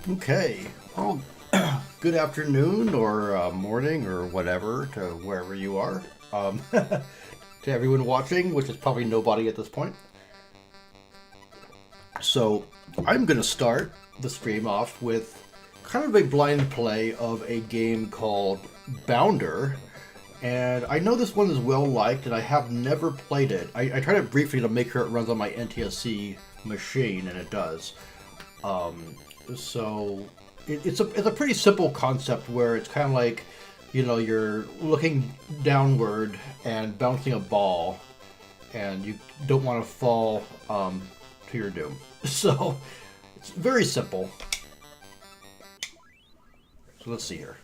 Okay, well, good afternoon or morning or whatever to wherever you are. To everyone watching, which is probably nobody at this point. So, I'm going to start the stream off with kind of a blind play of a game called Bounder. And I know this one is well liked, and I have never played it. I tried it briefly to make sure it runs on my NTSC machine, and it does. So it's a pretty simple concept where it's kind of like, you know, you're looking downward and bouncing a ball, and you don't want to fall to your doom. So it's very simple. So let's see here.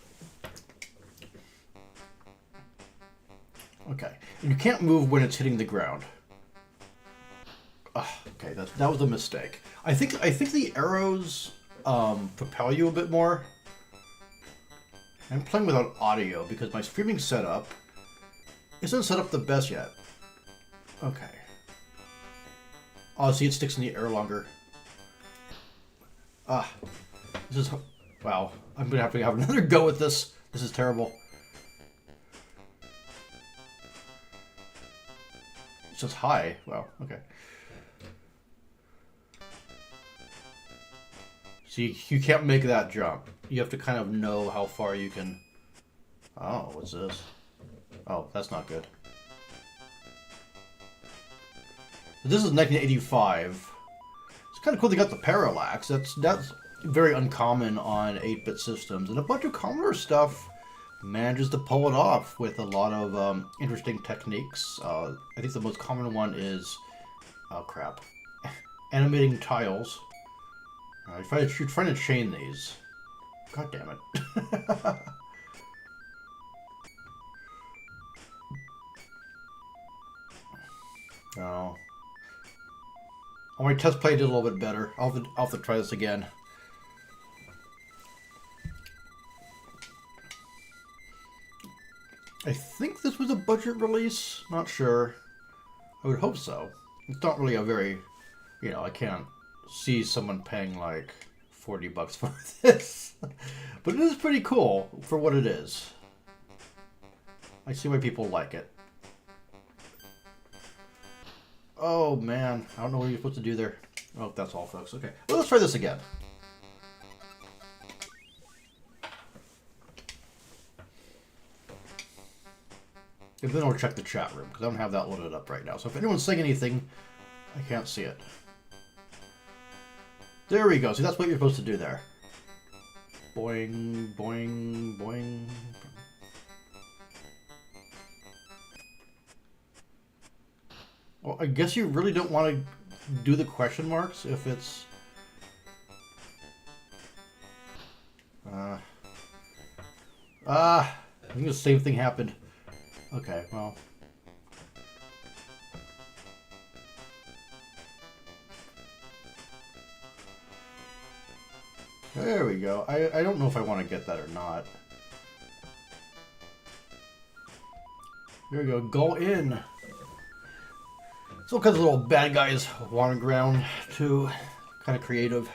Okay, and you can't move when it's hitting the ground. Okay, that was a mistake. I think the arrows propel you a bit more. I'm playing without audio because my streaming setup isn't set up the best yet. Okay. Oh, see, it sticks in the air longer. This is... Wow, I'm gonna have to have another go at this. This is terrible. It's just high. Wow, okay. See, you can't make that jump. You have to kind of know how far you can... Oh, what's this? Oh, that's not good. This is 1985. It's kind of cool they got the parallax. That's very uncommon on 8-bit systems. And a bunch of commoner stuff manages to pull it off with a lot of interesting techniques. I think the most common one is... Oh, crap. Animating tiles. You're trying to chain these. God damn it. Oh. Oh, my test play did a little bit better. I'll have to try this again. I think this was a budget release. Not sure. I would hope so. It's not really a very... You know, I can't see someone paying like $40 for this. But it is pretty cool for what it is. I see why people like it. Oh man, I don't know what you're supposed to do there. Oh, that's all, folks. Okay, well, let's try this again. And then I'll check the chat room, because I don't have that loaded up right now. So if anyone's saying anything, I can't see it. There we go. See, that's what you're supposed to do there. Boing, boing, boing. Well, I guess you really don't want to do the question marks if it's... I think the same thing happened. Okay, well... There we go. I don't know if I want to get that or not. There we go. Go in. It's all kinds of little bad guys wandering around, too. Kind of creative.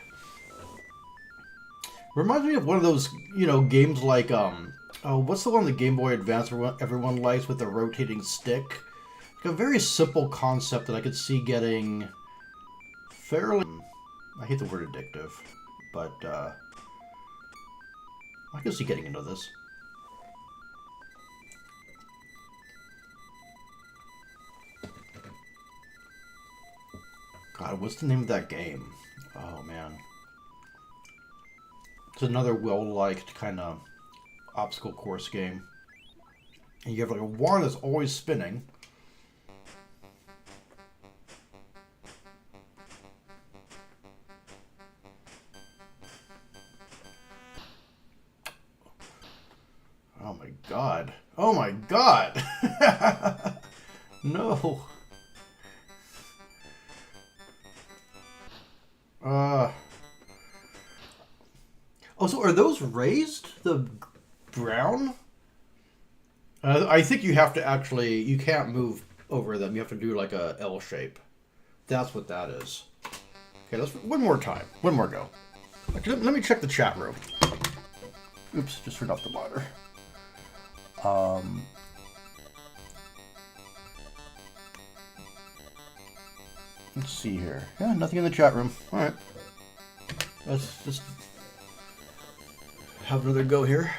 Reminds me of one of those, you know, games like, oh, what's the one on the Game Boy Advance everyone likes with the rotating stick? Like a very simple concept that I could see getting fairly... I hate the word addictive. But, I can see getting into this. God, what's the name of that game? Oh, man. It's another well-liked kind of obstacle course game. And you have like a wand that's always spinning. Oh my god. Oh my god! No. Oh, so are those raised? The brown? I think you have to actually... You can't move over them. You have to do like a L shape. That's what that is. Okay, let's... One more time. One more go. Actually, let me check the chat room. Oops, just turned off the monitor. Let's see here. Yeah, nothing in the chat room. All right. Let's just have another go here.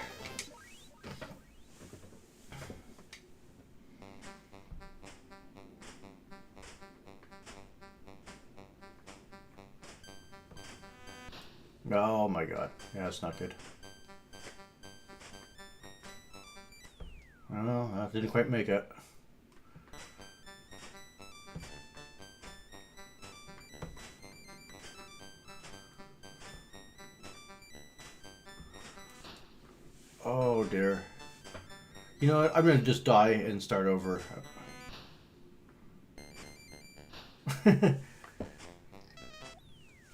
Oh my god. Yeah, that's not good. Oh, I didn't quite make it. Oh dear. You know what? I'm gonna just die and start over.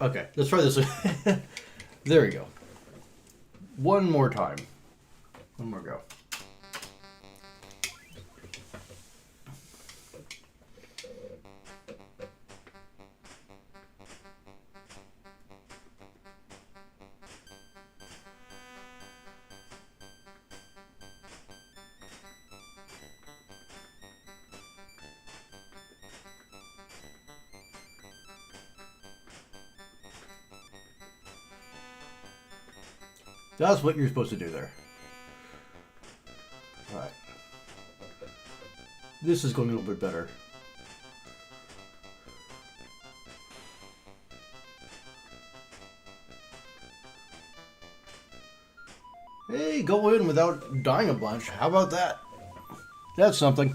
Okay, let's try this. There we go. One more time. One more go. That's what you're supposed to do there. Alright. This is going a little bit better. Hey, go in without dying a bunch. How about that? That's something.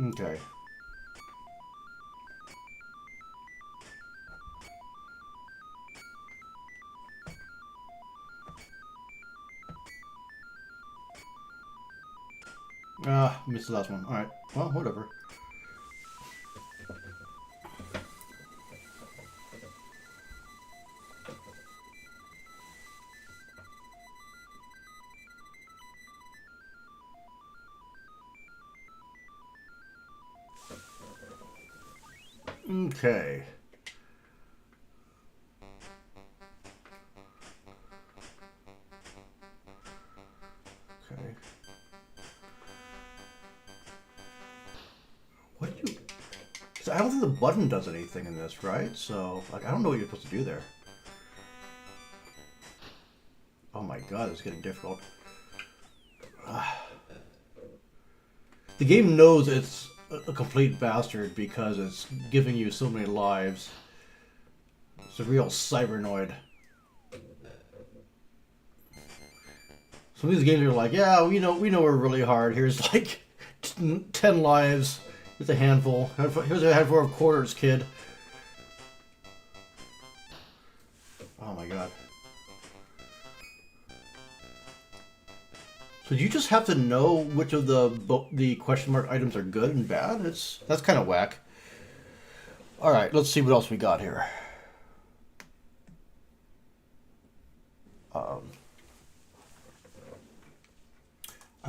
Okay. Ah, missed the last one. Alright. Well, whatever. Okay. Okay. What do you... So I don't think the button does anything in this, right? So, like, I don't know what you're supposed to do there. Oh my god, it's getting difficult. The game knows it's a complete bastard because it's giving you so many lives. It's a real cybernoid. Some of these games are like, yeah, we know we're really hard. Here's like 10 lives. Here's a handful. Here's a handful of quarters, kid. Oh my god. So you just have to know which of the question mark items are good and bad? That's kind of whack. All right, let's see what else we got here. I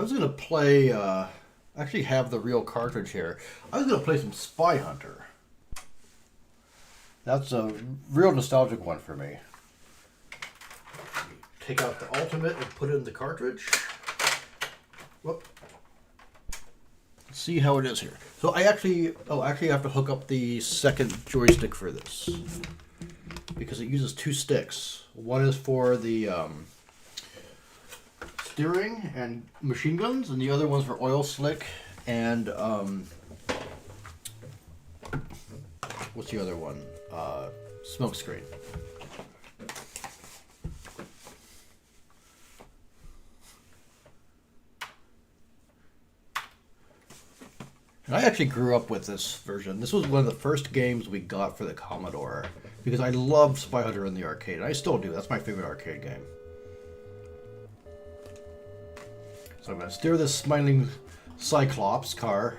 was gonna play. I actually have the real cartridge here. I was gonna play some Spy Hunter. That's a real nostalgic one for me. Take out the Ultimate and put it in the cartridge. Whoop. Let's see how it is here. So I actually have to hook up the second joystick for this because it uses two sticks. One is for the steering and machine guns, and the other one's for oil slick and what's the other one? Smoke screen. And I actually grew up with this version. This was one of the first games we got for the Commodore because I loved Spy Hunter in the arcade. And I still do. That's my favorite arcade game. So I'm going to steer this smiling Cyclops car.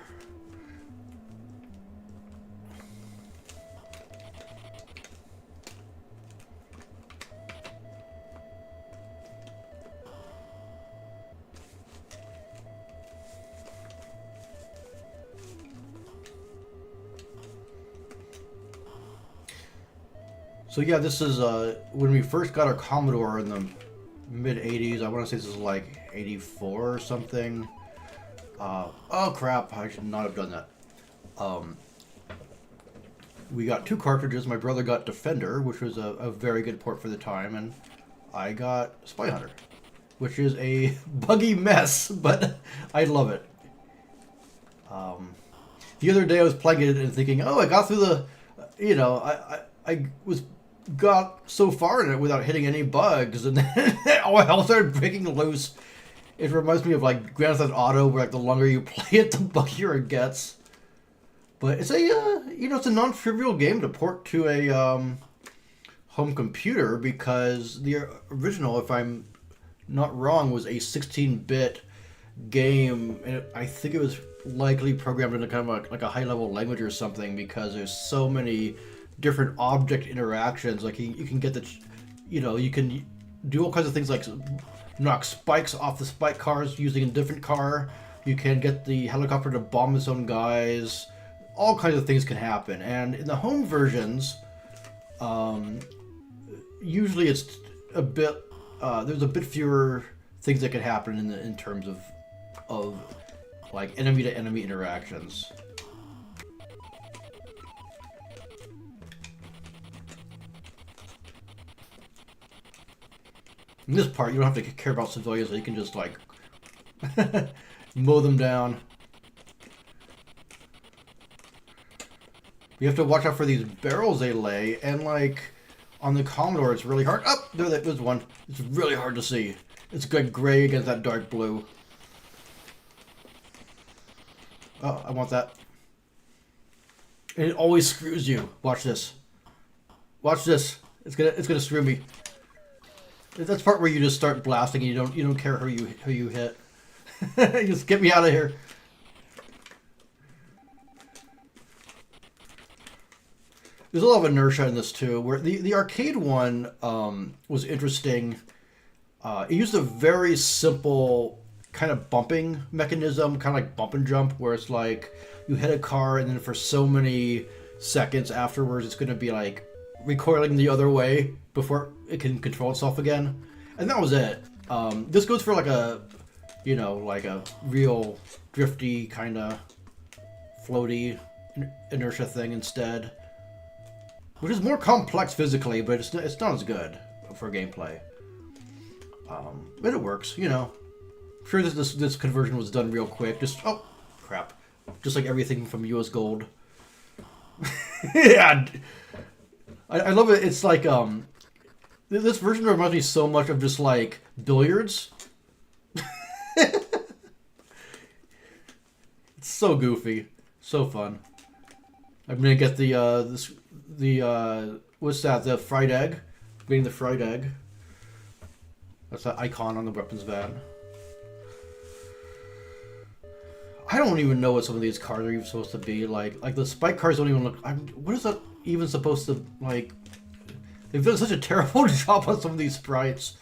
So yeah, this is when we first got our Commodore in the mid 80s. I want to say this is like 84 or something. Oh crap, I should not have done that. We got 2 cartridges. My brother got Defender, which was a very good port for the time, and I got Spy Hunter, which is a buggy mess, but I love it. The other day I was playing it and thinking, oh, I got through the, you know, I got so far in it without hitting any bugs, and then all hell started breaking loose. It reminds me of like Grand Theft Auto, where like the longer you play it, the buggier it gets. But it's a, you know, it's a non-trivial game to port to a home computer, because the original, if I'm not wrong, was a 16-bit game, and I think it was likely programmed in a kind of like a high-level language or something, because there's so many different object interactions. Like you can get the, you know, you can do all kinds of things like knock spikes off the spike cars using a different car. You can get the helicopter to bomb its own guys. All kinds of things can happen. And in the home versions, usually it's a bit, there's a bit fewer things that can happen in terms of like enemy to enemy interactions. In this part, you don't have to care about civilians, so you can just like mow them down. You have to watch out for these barrels they lay, and like on the Commodore, it's really hard. Oh, there's one. It's really hard to see. It's like gray against that dark blue. Oh, I want that. And it always screws you. Watch this. Watch this. It's gonna screw me. That's the part where you just start blasting and you don't care who you hit. Just get me out of here. There's a lot of inertia in this too, where the arcade one was interesting. It used a very simple kind of bumping mechanism, kind of like bump and jump, where it's like you hit a car and then for so many seconds afterwards it's going to be like recoiling the other way before it can control itself again. And that was it. This goes for like a, you know, like a real drifty kind of floaty inertia thing instead. Which is more complex physically, but it's not as good for gameplay. But it works, you know. I'm sure this conversion was done real quick. Just, oh, crap. Just like everything from US Gold. Yeah. I love it. It's like, this version reminds me so much of just like billiards. It's so goofy. So fun. I'm gonna get the what's that? The fried egg. I'm getting the fried egg. That's that icon on the weapons van. I don't even know what some of these cars are even supposed to be. Like the spike cars don't even look. What is that even supposed to like? They've done such a terrible job on some of these sprites.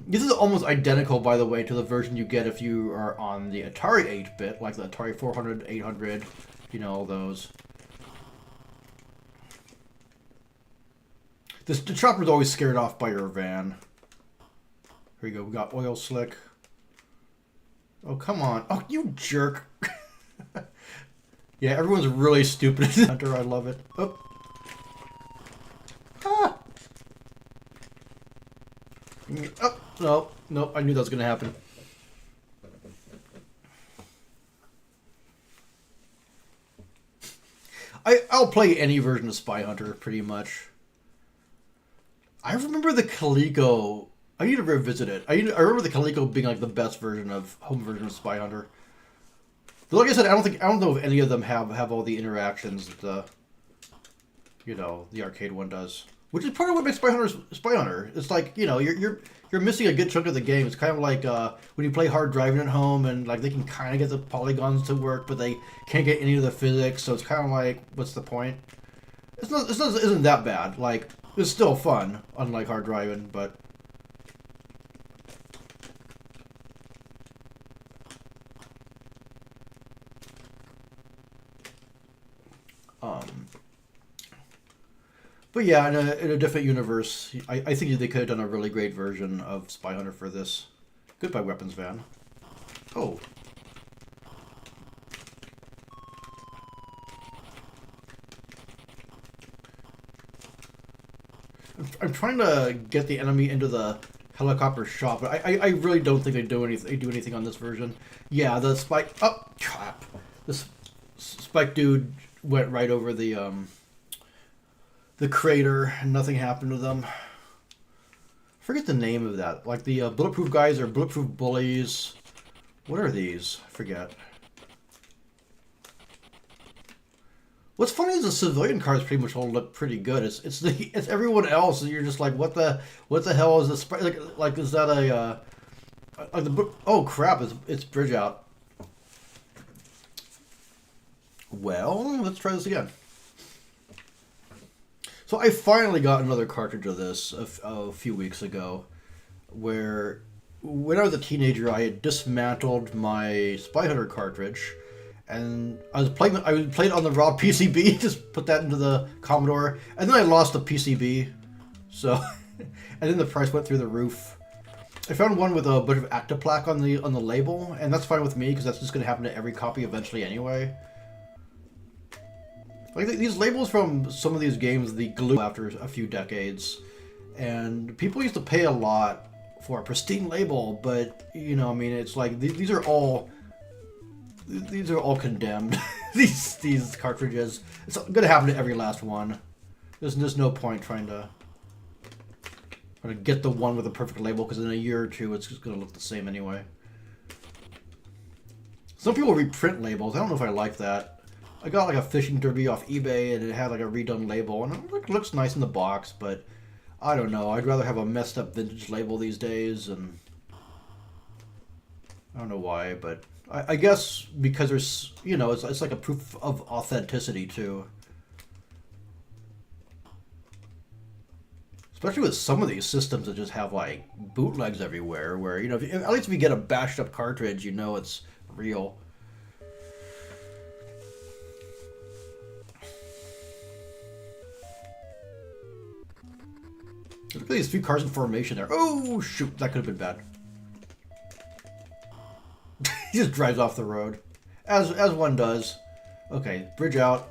This is almost identical, by the way, to the version you get if you are on the Atari 8-bit, like the Atari 400, 800, you know, all those. The chopper's always scared off by your van. Here you go. We got oil slick. Oh, come on. Oh, you jerk. Yeah, everyone's really stupid. Hunter, I love it. Oh. Ah. Oh, no. No, I knew that was going to happen. I'll play any version of Spy Hunter, pretty much. I remember the Coleco. I need to revisit it. I remember the Coleco being like the best version of home version of Spy Hunter. But like I said, I don't know if any of them have all the interactions that you know, the arcade one does. Which is part of what makes Spy Hunter. It's like, you know, you're missing a good chunk of the game. It's kind of like when you play hard driving at home, and like they can kind of get the polygons to work, but they can't get any of the physics. So it's kind of like, what's the point? It isn't that bad. Like, it's still fun, unlike hard driving, but. But yeah, in a different universe, I think they could have done a really great version of Spy Hunter for this. Goodbye, weapons van. Oh. I'm trying to get the enemy into the helicopter shop, but I really don't think they do anything on this version. Yeah, the spike. Oh crap! This spike dude went right over the crater, and nothing happened to them. I forget the name of that. Like the bulletproof guys or bulletproof bullies. What are these? I forget. What's funny is the civilian cars pretty much all look pretty good. It's everyone else, and you're just like, what the hell is this? Like is that a oh crap! It's bridge out. Well, let's try this again. So I finally got another cartridge of this a few weeks ago, where when I was a teenager, I had dismantled my Spy Hunter cartridge. And I was playing it on the raw PCB, just put that into the Commodore, and then I lost the PCB, so, and then the price went through the roof. I found one with a bunch of Actiplaque on the label, and that's fine with me, because that's just going to happen to every copy eventually anyway. Like, these labels from some of these games, the glue after a few decades, and people used to pay a lot for a pristine label, but, you know, I mean, it's like, these are all condemned. these cartridges. It's going to happen to every last one. There's no point trying to get the one with the perfect label, because in a year or two it's just going to look the same anyway. Some people reprint labels. I don't know if I like that. I got like a fishing derby off eBay, and it had like a redone label, and it looks nice in the box, but I don't know. I'd rather have a messed up vintage label these days, and I don't know why, but I guess because there's, you know, it's like a proof of authenticity too. Especially with some of these systems that just have like bootlegs everywhere, where, you know, at least if you get a bashed up cartridge, you know it's real. Look at these three cars in formation there. Oh shoot, that could have been bad. He just drives off the road, as one does. Okay, bridge out.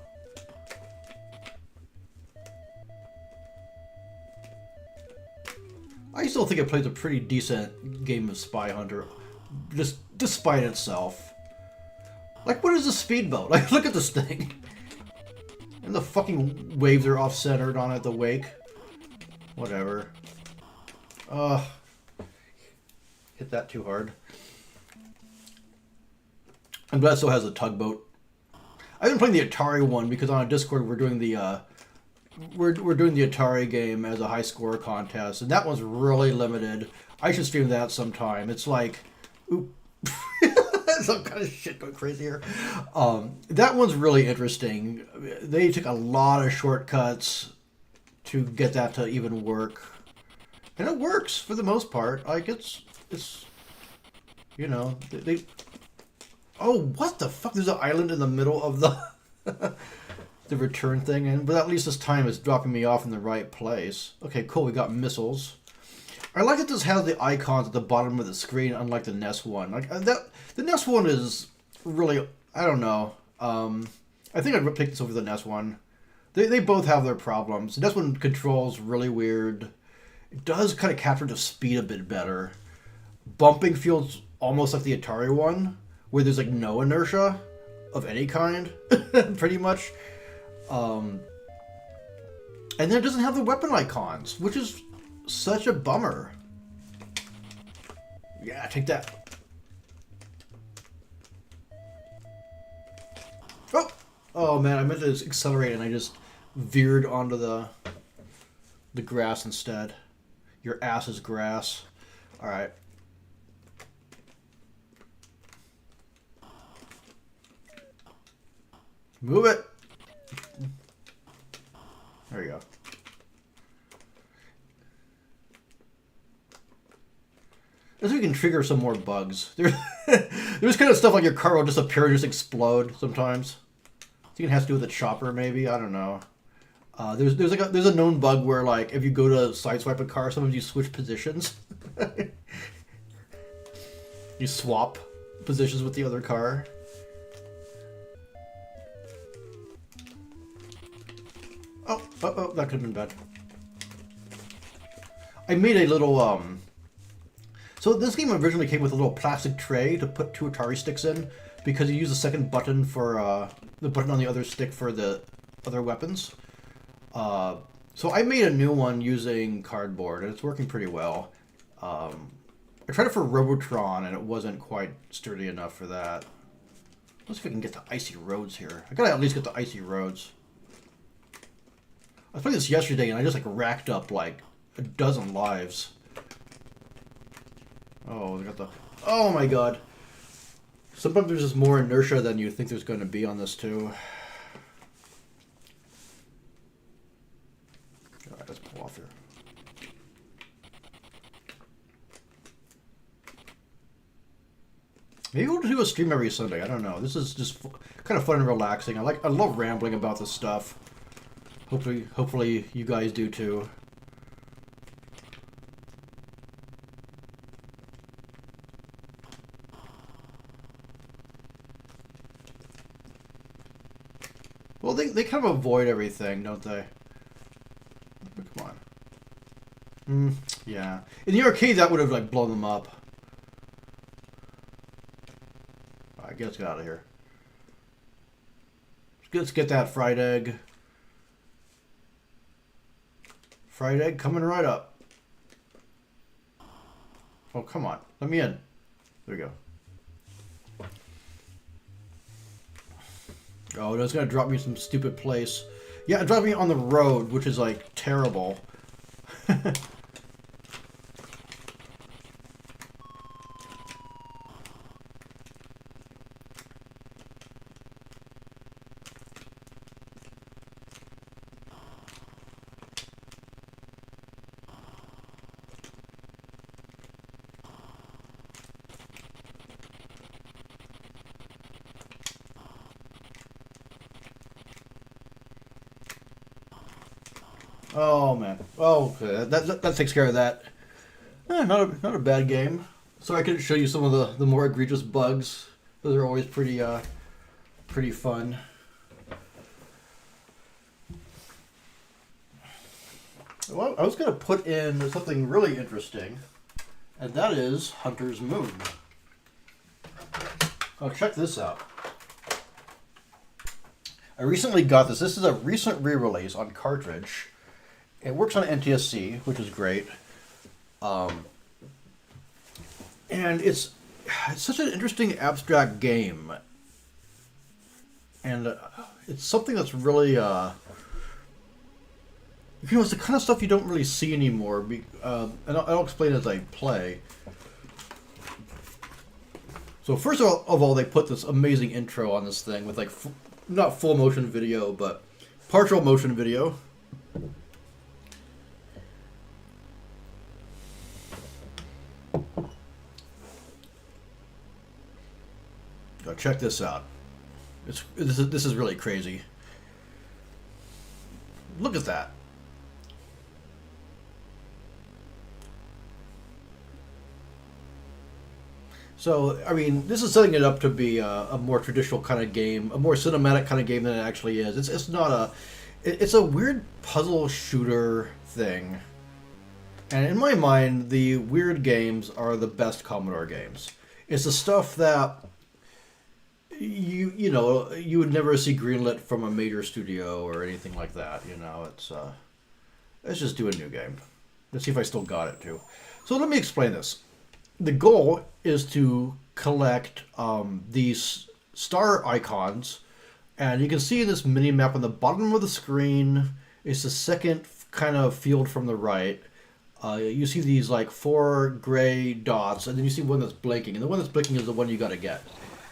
I still think it plays a pretty decent game of Spy Hunter, just despite itself. Like, what is a speedboat? Like, look at this thing. And the fucking waves are off-centered on it, the wake. Whatever. Hit that too hard. I'm glad it still has a tugboat. I've been playing the Atari one because on a Discord we're doing the we're doing the Atari game as a high score contest, and that one's really limited. I should stream that sometime. It's like, oop, some kind of shit going crazy here. That one's really interesting. They took a lot of shortcuts to get that to even work, and it works for the most part. Like it's you know, they oh, what the fuck? There's an island in the middle of the the return thing, but at least this time it's dropping me off in the right place. Okay, cool. We got missiles. I like that this has the icons at the bottom of the screen, unlike the NES one. Like that, the NES one is really, I don't know. I think I'd pick this over the NES one. They both have their problems. The NES one controls really weird. It does kind of capture the speed a bit better. Bumping feels almost like the Atari one, where there's like no inertia of any kind, pretty much. And then it doesn't have the weapon icons, which is such a bummer. Yeah, take that. Oh man, I meant to accelerate and I just veered onto the grass instead. Your ass is grass. Alright. Move it. There you go. This we can trigger some more bugs. There's kind of stuff like your car will just appear and just explode sometimes. I think it has to do with the chopper, maybe. I don't know. There's a known bug where like if you go to sideswipe a car, sometimes you switch positions. You swap positions with the other car. Oh, that could have been bad. I made a little, So this game originally came with a little plastic tray to put 2 Atari sticks in, because you use the second button for, the button on the other stick for the other weapons. So I made a new one using cardboard, and it's working pretty well. I tried it for Robotron, and it wasn't quite sturdy enough for that. Let's see if I can get the icy roads here. I gotta at least get the icy roads. I was playing this yesterday, and I just like racked up like a dozen lives. Oh, they got the... Oh my god. Sometimes there's just more inertia than you think there's going to be on this too. Alright, let's pull off here. Maybe we'll do a stream every Sunday. I don't know. This is just kind of fun and relaxing. I love rambling about this stuff. Hopefully you guys do too. Well, they kind of avoid everything, don't they? Come on. Yeah. In the arcade, that would have like blown them up. Alright, let's get out of here. Let's get that fried egg. Fried egg coming right up. Oh, come on. Let me in. There we go. Oh, no, it's going to drop me some stupid place. Yeah, it dropped me on the road, which is, like, terrible. Oh man. Oh, okay. That takes care of that. Not a bad game. So I could show you some of the more egregious bugs. Those are always pretty fun. Well, I was gonna put in something really interesting, and that is Hunter's Moon. Oh, check this out. I recently got this. This is a recent re-release on cartridge. It works on NTSC, which is great. And it's such an interesting abstract game. And it's something that's really, it's the kind of stuff you don't really see anymore. And I'll explain as I play. So first of all, they put this amazing intro on this thing with like, not full motion video, but partial motion video. Oh, check this out. This is really crazy. Look at that. So, I mean, this is setting it up to be a more traditional kind of game, a more cinematic kind of game than it actually is. It's not a... It's a weird puzzle shooter thing. And in my mind, the weird games are the best Commodore games. It's the stuff that you know, you would never see greenlit from a major studio or anything like that, you know. Let's just do a new game. Let's see if I still got it too. So let me explain this. The goal is to collect these star icons, and you can see this mini map on the bottom of the screen. It's the second kind of field from the right. You see these like 4 gray dots, and then you see one that's blinking, and the one that's blinking is the one you got to get.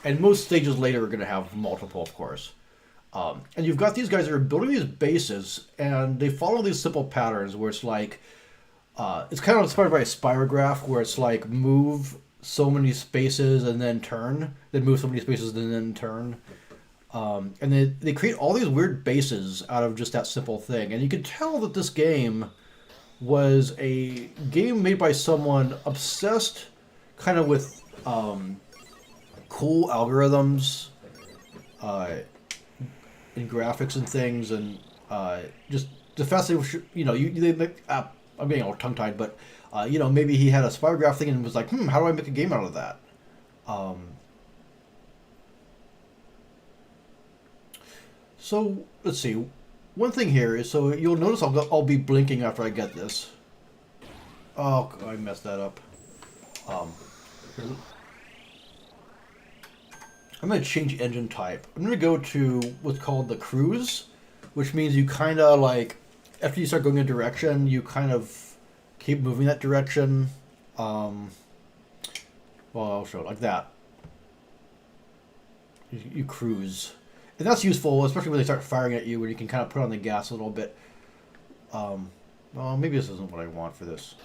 And most stages later are going to have multiple, of course. And you've got these guys that are building these bases, and they follow these simple patterns where it's like, it's kind of inspired by a spirograph, where it's like move so many spaces and then turn, then move so many spaces and then turn. And they create all these weird bases out of just that simple thing. And you can tell that this game was a game made by someone obsessed kind of with cool algorithms in graphics and things, and just the fascinating, I'm getting all tongue-tied, but maybe he had a spirograph thing and was like, how do I make a game out of that? So let's see. One thing here is, so you'll notice I'll be blinking after I get this. Oh, I messed that up. I'm going to change engine type. I'm going to go to what's called the cruise, which means you kind of like, after you start going in a direction, you kind of keep moving that direction. Well, I'll show it like that. You cruise. And that's useful, especially when they start firing at you, when you can kind of put on the gas a little bit. Well, maybe this isn't what I want for this.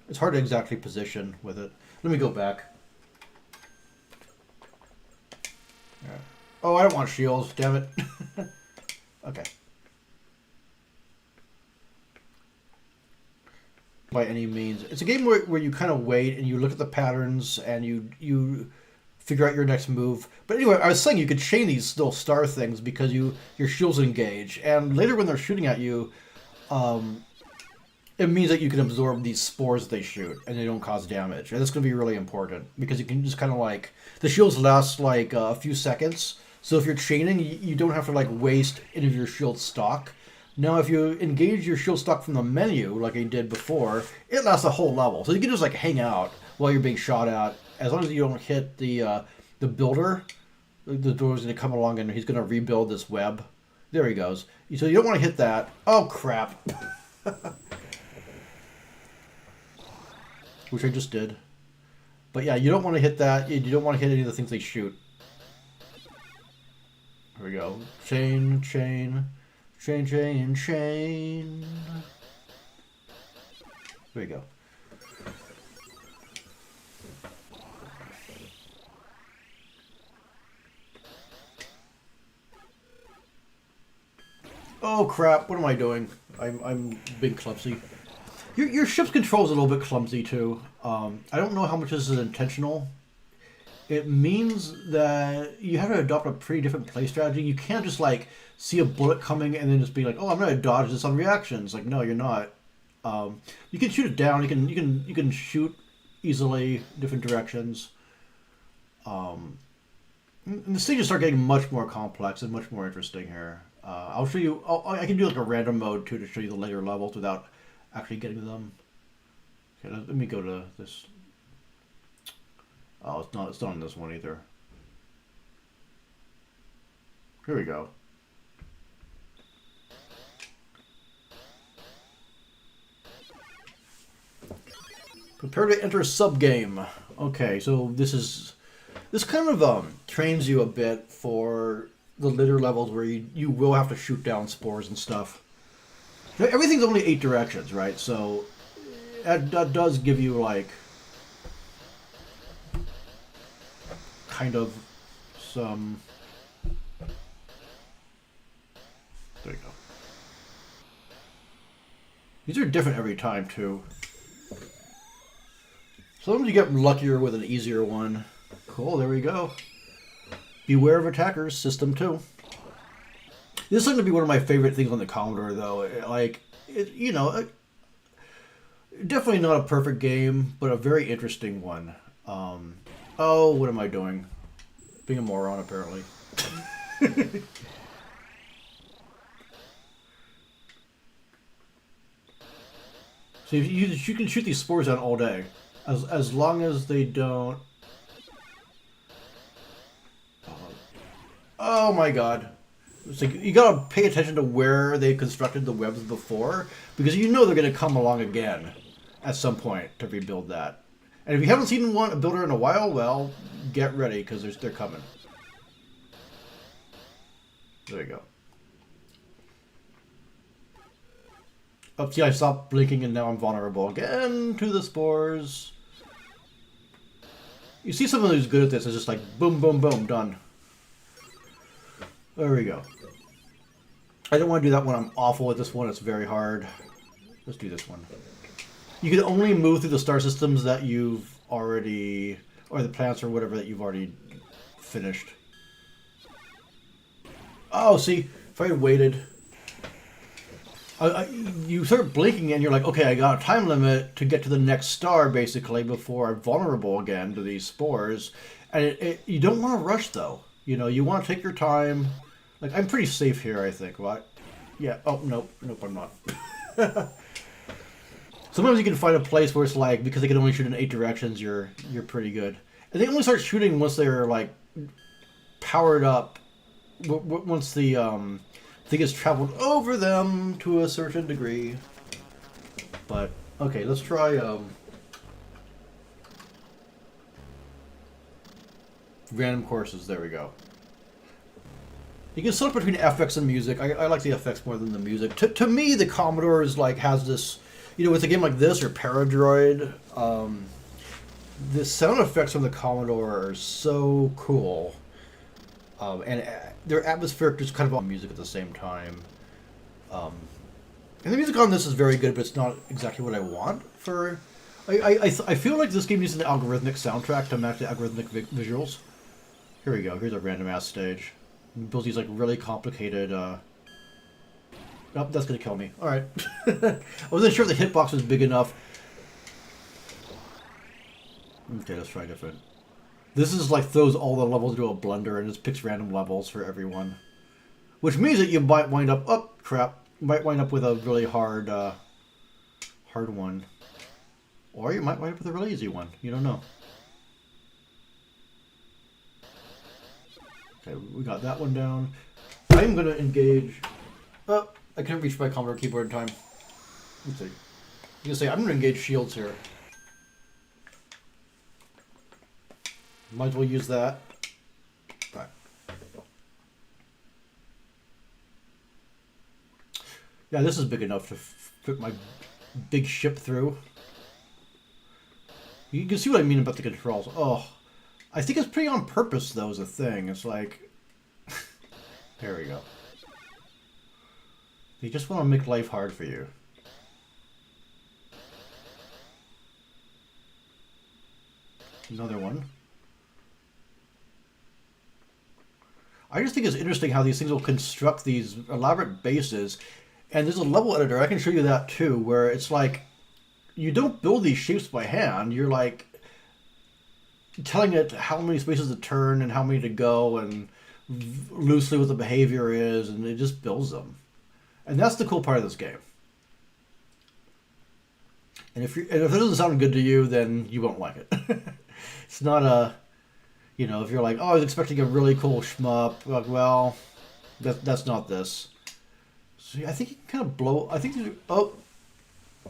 It's hard to exactly position with it. Let me go back. Right. Oh, I don't want shields, damn it. Okay. By any means. It's a game where you kind of wait and you look at the patterns and you figure out your next move. But anyway, I was saying you could chain these little star things because your shields engage. And later when they're shooting at you, it means that you can absorb these spores they shoot and they don't cause damage. And that's going to be really important because you can just kind of like... The shields last like a few seconds. So if you're chaining, you don't have to like waste any of your shield stock. Now, if you engage your shield stock from the menu, like I did before, it lasts a whole level. So you can just like hang out while you're being shot at. As long as you don't hit the builder, the door's going to come along and he's going to rebuild this web. There he goes. So you don't want to hit that. Oh, crap. Which I just did. But yeah, you don't want to hit that. You don't want to hit any of the things they shoot. Here we go. Chain, chain. Chain, chain, chain. There you go. Oh crap, what am I doing? I'm being clumsy. Your ship's control is a little bit clumsy too. I don't know how much this is intentional. It means that you have to adopt a pretty different play strategy. You can't just like see a bullet coming and then just be like, "Oh, I'm gonna dodge this on reactions." Like, no, you're not. You can shoot it down. You can shoot easily different directions. And the stages start getting much more complex and much more interesting here. I'll show you. I can do like a random mode too to show you the later levels without actually getting to them. Okay, let me go to this. Oh, it's not on this one either. Here we go. Prepare to enter subgame. Okay, so this kind of trains you a bit for the later levels where you will have to shoot down spores and stuff. Everything's only 8 directions, right? So that does give you like kind of some... There you go. These are different every time too. Sometimes you get luckier with an easier one. Cool, there we go. Beware of attackers, system 2. This is going to be one of my favorite things on the Commodore, though. Definitely not a perfect game, but a very interesting one. Oh, what am I doing? Being a moron, apparently. So you can shoot these spores down all day, as long as they don't... Oh my god. It's like you gotta pay attention to where they constructed the webs before, because you know they're gonna come along again at some point to rebuild that. And if you haven't seen a builder in a while, well, get ready, because they're coming. There you go. Oh, see, I stopped blinking and now I'm vulnerable again to the spores. You see someone who's good at this, it's just like boom, boom, boom, done. There we go. I don't want to do that one. I'm awful at this one. It's very hard. Let's do this one. You can only move through the star systems that you've already, or the planets or whatever that you've already finished. Oh, see, if I had waited, you start blinking and you're like, okay, I got a time limit to get to the next star, basically, before I'm vulnerable again to these spores. And you don't want to rush, though. You know, you want to take your time. Like, I'm pretty safe here, I think. What? Yeah. Oh, nope. Nope, I'm not. Sometimes you can find a place where it's like, because they can only shoot in 8 directions, you're pretty good. And they only start shooting once they're, like, powered up. Once the thing has traveled over them to a certain degree. But, okay, let's try random courses. There we go. You can select between FX and music. I like the FX more than the music. To me, the Commodore is like has this, you know, with a game like this or Paradroid, the sound effects from the Commodore are so cool, and they're atmospheric, just kind of on music at the same time. And the music on this is very good, but it's not exactly what I want for. I feel like this game uses an algorithmic soundtrack to match the algorithmic visuals. Here we go. Here's a random ass stage. It builds these like really complicated. Oh, that's gonna kill me. All right. I wasn't sure if the hitbox was big enough. Okay, let's try different. This is like throws all the levels into a blender and just picks random levels for everyone, which means that you might wind up. Oh crap! You might wind up with a really hard, hard one, or you might wind up with a really easy one. You don't know. Okay, we got that one down. I'm gonna engage. Oh, I couldn't reach my Commodore keyboard in time. Let's see. I'm gonna say I'm gonna engage shields here. Might as well use that. Right. Yeah, this is big enough to fit my big ship through. You can see what I mean about the controls. Oh, I think it's pretty on purpose, though, is a thing. It's like... There we go. They just want to make life hard for you. Another one. I just think it's interesting how these things will construct these elaborate bases. And there's a level editor, I can show you that too, where it's like, you don't build these shapes by hand. You're like telling it how many spaces to turn and how many to go and loosely what the behavior is, and it just builds them. And that's the cool part of this game. And if it doesn't sound good to you, then you won't like it. It's not a... You know, if you're like, oh, I was expecting a really cool shmup, like, well, that's not this. So yeah, I think you can kind of blow. I think oh, I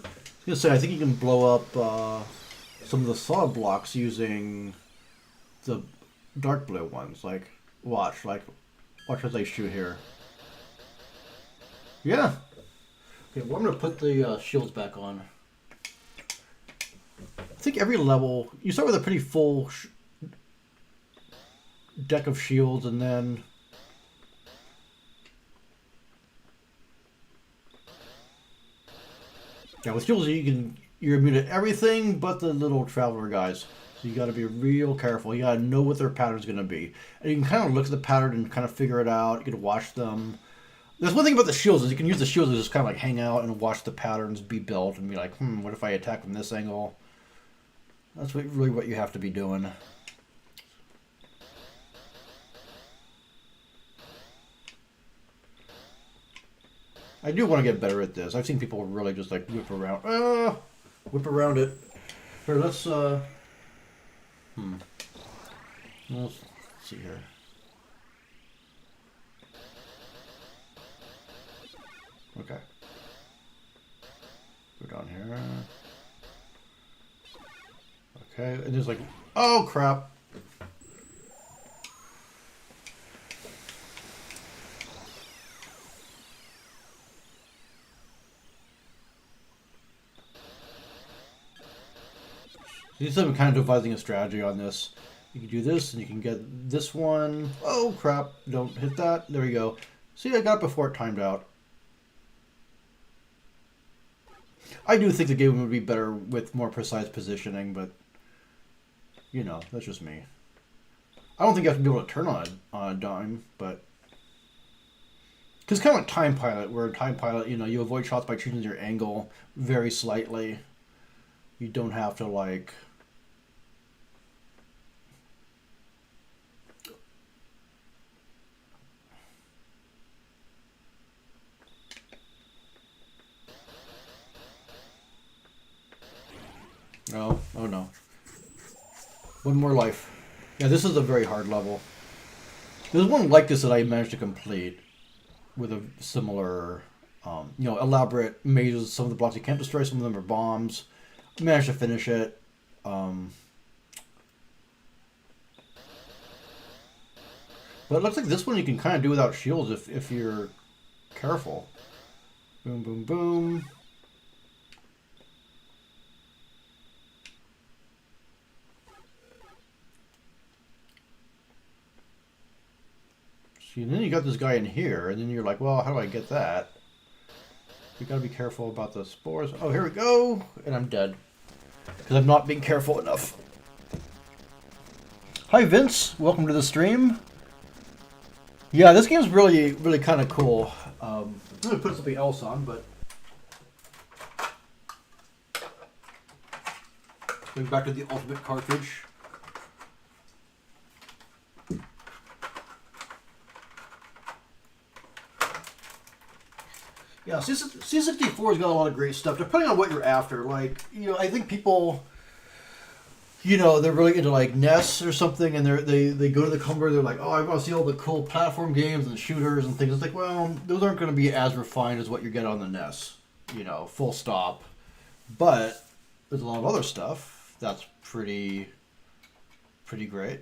was gonna say I think you can blow up some of the solid blocks using the dark blue ones. Like, watch as I shoot here. Yeah. Okay, well, I'm gonna put the shields back on. I think every level, you start with a pretty full deck of shields, and then... Yeah, with shields you're immune to everything but the little traveler guys. So you gotta be real careful. You gotta know what their pattern's gonna be. And you can kind of look at the pattern and kind of figure it out. You can watch them. There's one thing about the shields is you can use the shields to just kind of like hang out and watch the patterns be built and be like, what if I attack from this angle? That's really what you have to be doing. I do want to get better at this. I've seen people really just like whip around it. Here, let's let's see here. Okay. Go down here. Okay, and there's like, oh crap. These have been kind of devising a strategy on this. You can do this, and you can get this one. Oh, crap. Don't hit that. There we go. See, I got it before it timed out. I do think the game would be better with more precise positioning, but, you know, that's just me. I don't think you have to be able to turn on a dime, but... Because kind of like Time Pilot, where in Time Pilot, you know, you avoid shots by changing your angle very slightly. You don't have to, like... Oh no. One more life. Yeah, this is a very hard level. There's one like this that I managed to complete with a similar, you know, elaborate mazes. Some of the blocks you can't destroy, some of them are bombs. I managed to finish it. But it looks like this one you can kind of do without shields if you're careful. Boom, boom, boom. See, and then you got this guy in here, and then you're like, well, how do I get that? You gotta be careful about the spores. Oh, here we go! And I'm dead. Because I'm not being careful enough. Hi, Vince. Welcome to the stream. Yeah, this game's really, really kind of cool. I'm gonna put something else on, but... Going back to the Ultimate cartridge. Yeah, C64's got a lot of great stuff, depending on what you're after. Like, you know, I think people, you know, they're really into, like, NES or something, and they go to the Cumber, they're like, oh, I want to see all the cool platform games and shooters and things. It's like, well, those aren't going to be as refined as what you get on the NES, you know, full stop. But there's a lot of other stuff that's pretty great.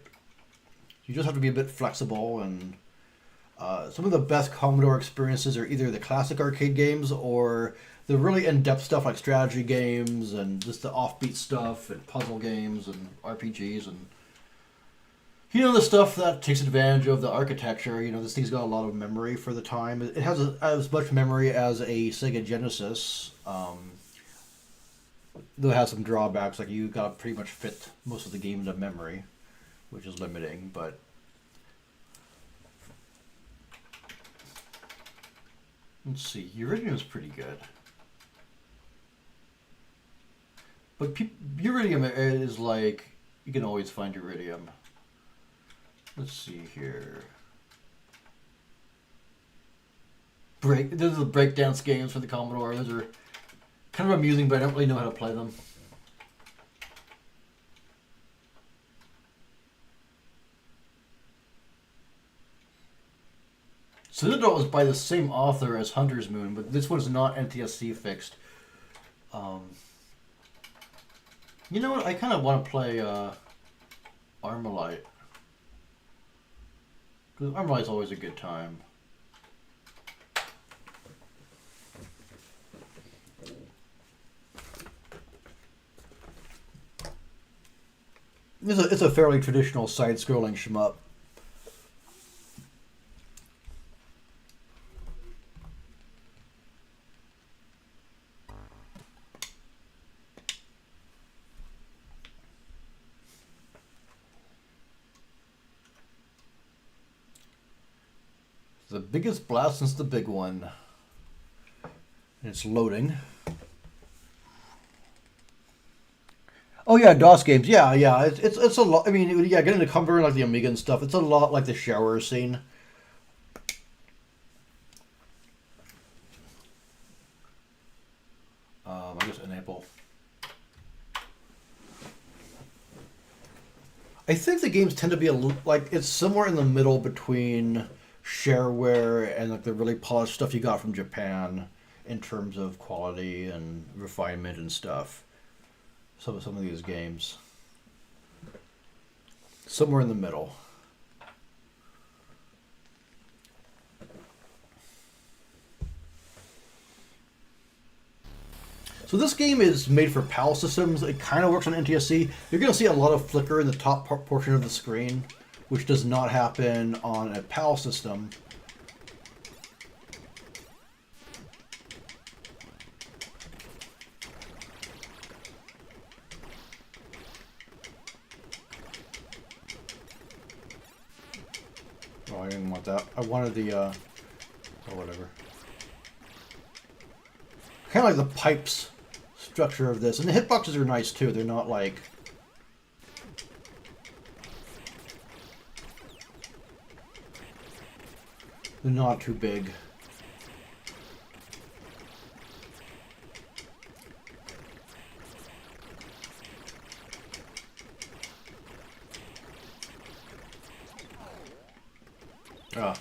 You just have to be a bit flexible, and... some of the best Commodore experiences are either the classic arcade games or the really in-depth stuff like strategy games and just the offbeat stuff and puzzle games and RPGs and, you know, the stuff that takes advantage of the architecture. You know, this thing's got a lot of memory for the time. It has as much memory as a Sega Genesis. Though it has some drawbacks, like you got to pretty much fit most of the game into memory, which is limiting, but... Let's see, Uridium is pretty good. But Uridium is like, you can always find Uridium. Let's see here. Those are the breakdance games for the Commodore. Those are kind of amusing, but I don't really know how to play them. Citadel was by the same author as Hunter's Moon, but this one's not NTSC fixed. You know what? I kind of want to play Armalyte. Because Armalyte's always a good time. It's a fairly traditional side-scrolling shmup. The biggest blast since the big one. It's loading. Oh yeah, DOS games. Yeah. It's a lot. I mean, yeah, getting to Cumber like the Amiga and stuff. It's a lot like the shower scene. I guess enable. I think the games tend to be like it's somewhere in the middle between shareware and like the really polished stuff you got from Japan in terms of quality and refinement and stuff. Some of these games. Somewhere in the middle. So this game is made for PAL systems. It kind of works on NTSC. You're going to see a lot of flicker in the top portion of the screen, which does not happen on a PAL system. Oh, I didn't want that. I wanted the, oh, whatever. Kind of like the pipes structure of this. And the hitboxes are nice, too. They're not like... They're not too big. Ah.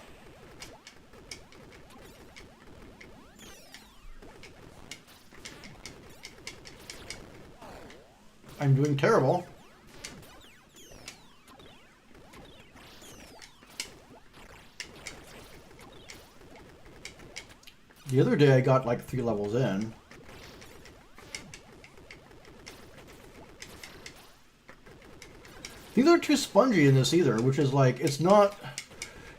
I'm doing terrible. The other day I got like 3 levels in. These aren't too spongy in this either, which is like, it's not...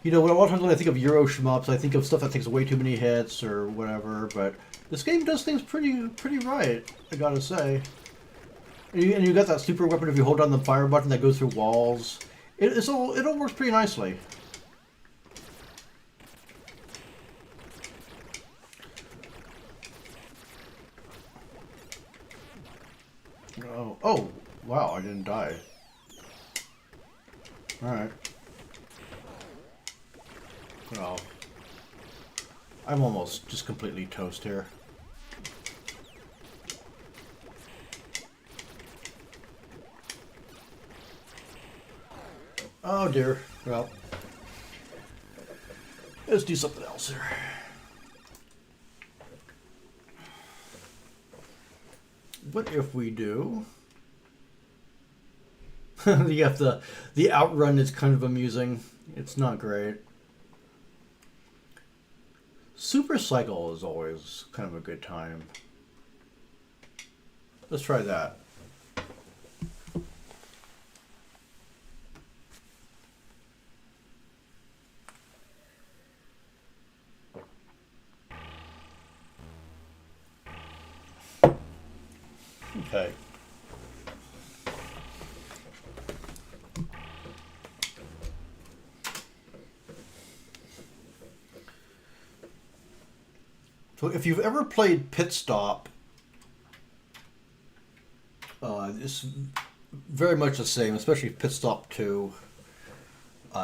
You know, a lot of times when I think of Euro shmups, I think of stuff that takes way too many hits or whatever, but this game does things pretty right, I gotta say. And you got that super weapon if you hold down the fire button that goes through walls. It all works pretty nicely. Oh, wow, I didn't die. Alright. Well, I'm almost just completely toast here. Oh dear. Well, let's do something else here. What if we do... You have the outrun is kind of amusing. It's not great. Super Cycle is always kind of a good time. Let's try that. Okay. So if you've ever played Pit Stop, it's very much the same, especially Pit Stop 2,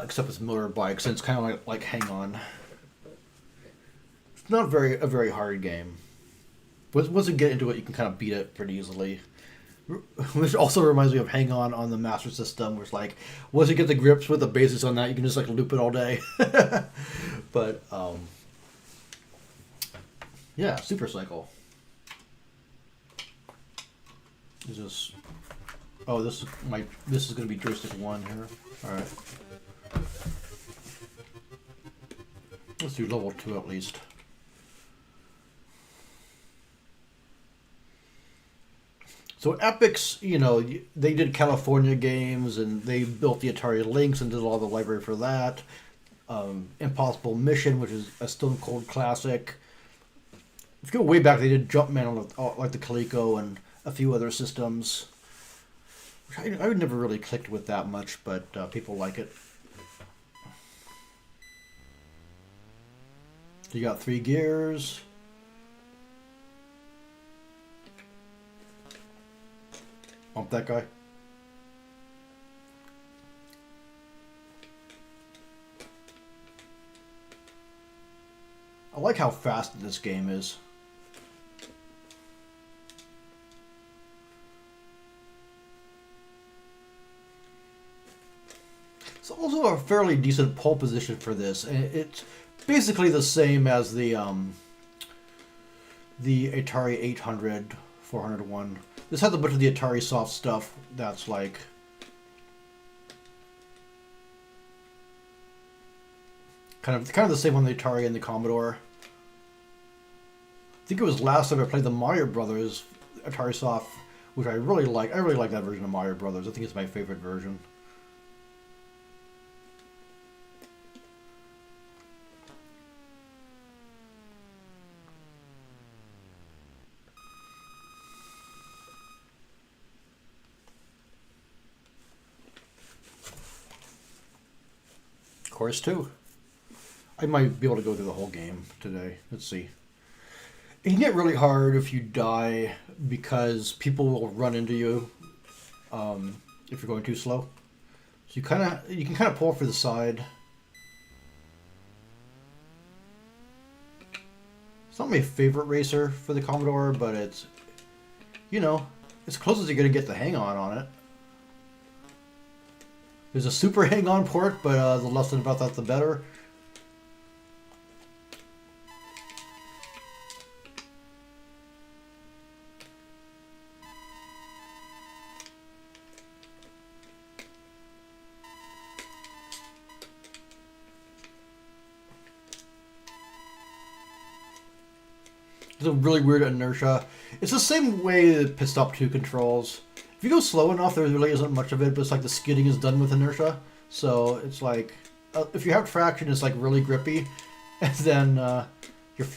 except it's motorbikes, and it's kind of like Hang On. It's not a very hard game. But once you get into it, you can kind of beat it pretty easily. Which also reminds me of Hang On the Master System, where it's like, once you get the grips with the basics on that, you can just like loop it all day. But, yeah, Super Cycle. Is this... Oh, this is going to be joystick 1 here. Alright. Let's do level 2 at least. So Epic's, you know, they did California games, and they built the Atari Lynx and did all the library for that. Impossible Mission, which is a Stone Cold classic. If you go way back, they did Jumpman on like the Coleco and a few other systems. Which I would never really clicked with that much, but people like it. You got 3 gears. Bump that guy. I like how fast this game is. It's also a fairly decent pole position for this, and it's basically the same as the Atari 800, 401. This has a bunch of the Atari soft stuff that's like kind of the same on the Atari and the Commodore. I think it was last time I played the Mario Brothers Atari Soft, which I really like. I really like that version of Mario Brothers. I think it's my favorite version. Course 2. I might be able to go through the whole game today. Let's see. It can get really hard if you die because people will run into you if you're going too slow. So you can kind of pull for the side. It's not my favorite racer for the Commodore, but it's, you know, as close as you're going to get the hang-on it. There's a super hang-on port, but the less about that, the better. It's a really weird inertia. It's the same way that Pit Stop 2 controls. If you go slow enough, there really isn't much of it, but it's like the skidding is done with inertia. So it's like, if you have traction, it's like really grippy, and then you're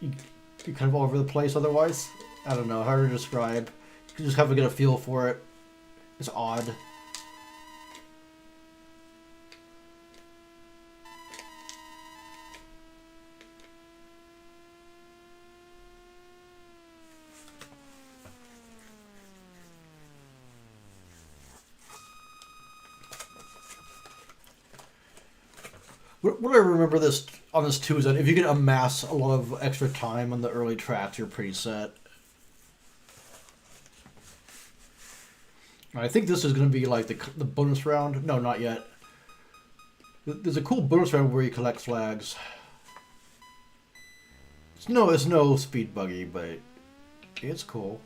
kind of all over the place otherwise. I don't know, hard to describe. You just have to get a feel for it. It's odd. What I remember on this too is that if you can amass a lot of extra time on the early tracks, you're pretty set. I think this is going to be like the bonus round. No, not yet. There's a cool bonus round where you collect flags. It's no speed buggy, but it's cool.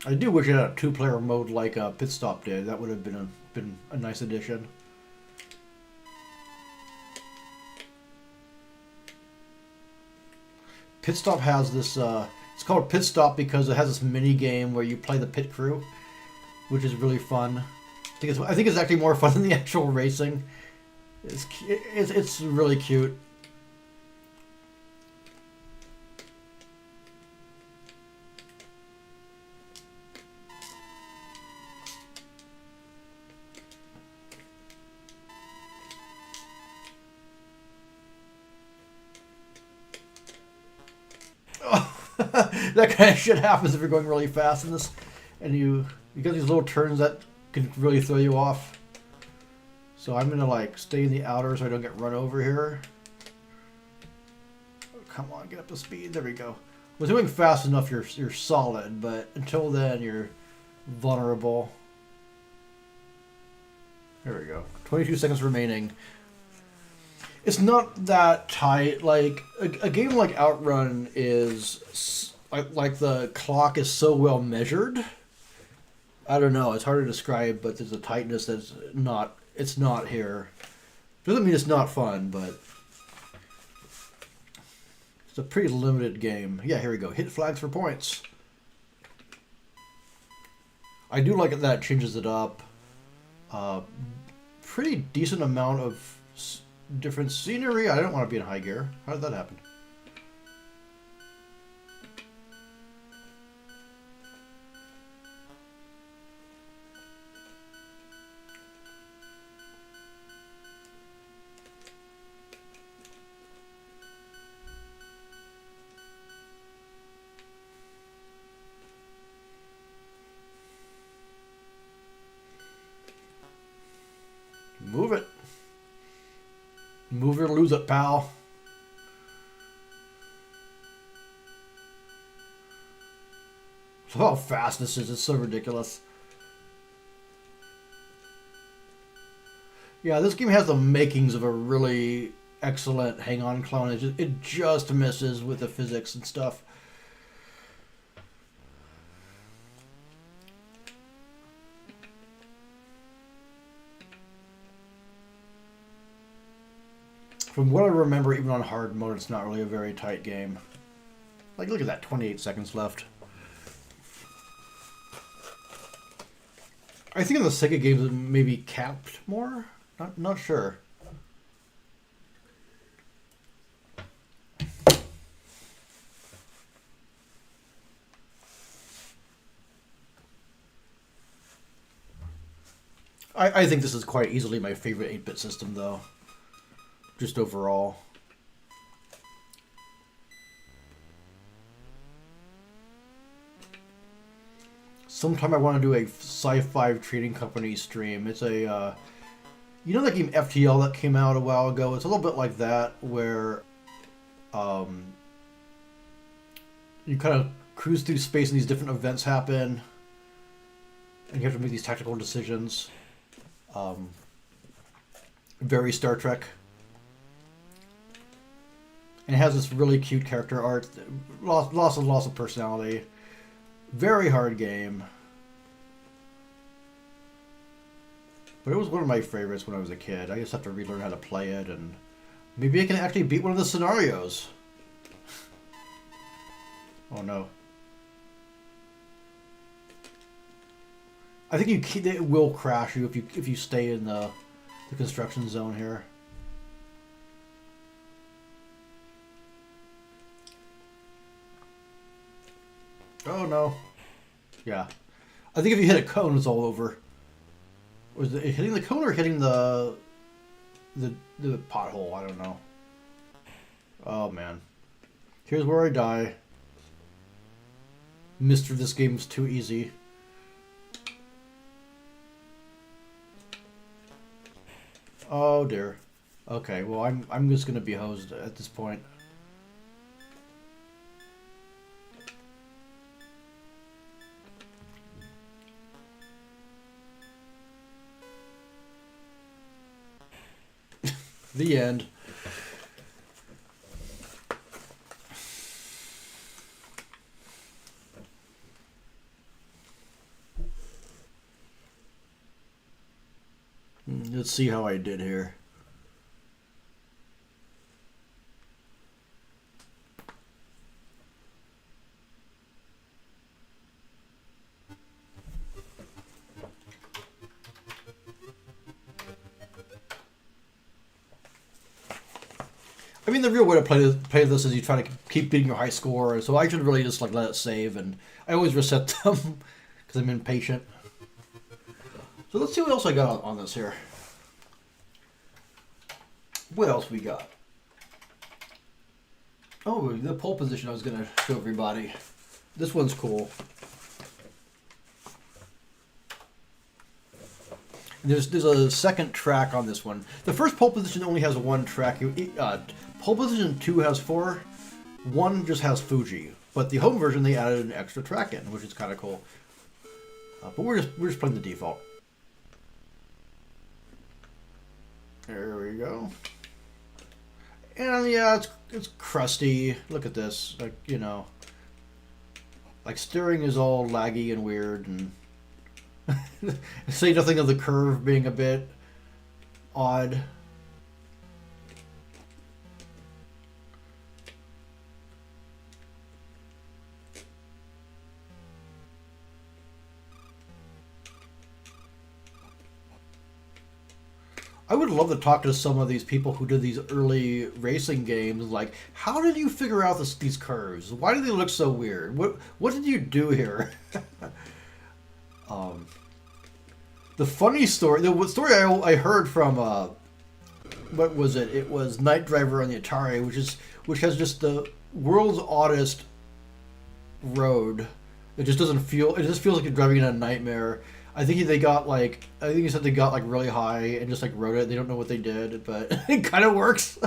I do wish it had a two-player mode like Pit Stop did. That would have been a nice addition. Pit Stop has this. It's called Pit Stop because it has this mini game where you play the pit crew, which is really fun. I think it's actually more fun than the actual racing. It's really cute. That kind of shit happens if you're going really fast in this, and you get these little turns that can really throw you off. So I'm gonna like stay in the outer so I don't get run over here. Oh, come on, get up to speed. There we go. With doing fast enough, you're solid, but until then you're vulnerable. There we go. 22 seconds remaining. It's not that tight. Like a game like Outrun is like the clock is so well measured. I don't know. It's hard to describe, but there's a tightness that's not. It's not here. Doesn't mean it's not fun, but it's a pretty limited game. Yeah, here we go. Hit flags for points. I do like it that it changes it up. Pretty decent amount of different scenery. I don't want to be in high gear. How did that happen? Move it. Move it or lose it, pal. How fast this is. It's so ridiculous. Yeah, this game has the makings of a really excellent hang-on clone. It just misses with the physics and stuff. From what I remember, even on hard mode, it's not really a very tight game. Like, look at that, 28 seconds left. I think in the Sega games it maybe capped more? Not sure. I think this is quite easily my favorite 8-bit system, though. Just overall. Sometime I want to do a Sci-Fi Trading Company stream. It's a, you know that game FTL that came out a while ago? It's a little bit like that, where you kind of cruise through space and these different events happen, and you have to make these tactical decisions. Very Star Trek. And it has this really cute character art, lots of personality. Very hard game. But it was one of my favorites when I was a kid. I just have to relearn how to play it, and maybe I can actually beat one of the scenarios. Oh no. I think it will crash you if you stay in the construction zone here. Oh no. Yeah. I think if you hit a cone, it's all over. Was it hitting the cone or hitting the pothole? I don't know. Oh man. Here's where I die. Mister, this game's too easy. Oh dear. Okay, well I'm just gonna be hosed at this point. The end. Let's see how I did here. I mean, the real way to play this is you try to keep beating your high score, so I should really just like let it save, and I always reset them because I'm impatient. So let's see what else I got on this here. What else we got? Oh, the pole position I was going to show everybody. This one's cool. There's a second track on this one. The first pole position only has one track. Pole position 2 has 4. 1 just has Fuji. But the home version, they added an extra track in, which is kind of cool. But we're just playing the default. There we go. And yeah, it's crusty. Look at this. Like, you know. Like, steering is all laggy and weird, and say nothing of the curve being a bit odd. I would love to talk to some of these people who did these early racing games. Like, how did you figure out these curves? Why do they look so weird? What did you do here? The funny story, the story I heard from, what was it? It was Night Driver on the Atari, which has just the world's oddest road. It just doesn't feel. It just feels like you're driving in a nightmare. I think he said they got like really high and just like wrote it. They don't know what they did, but it kind of works.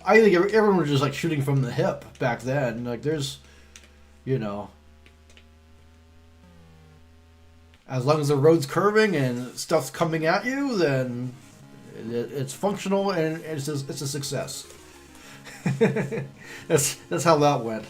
I think everyone was just like shooting from the hip back then. Like there's, you know, as long as the road's curving and stuff's coming at you, then it's functional and it's a success. That's how that went.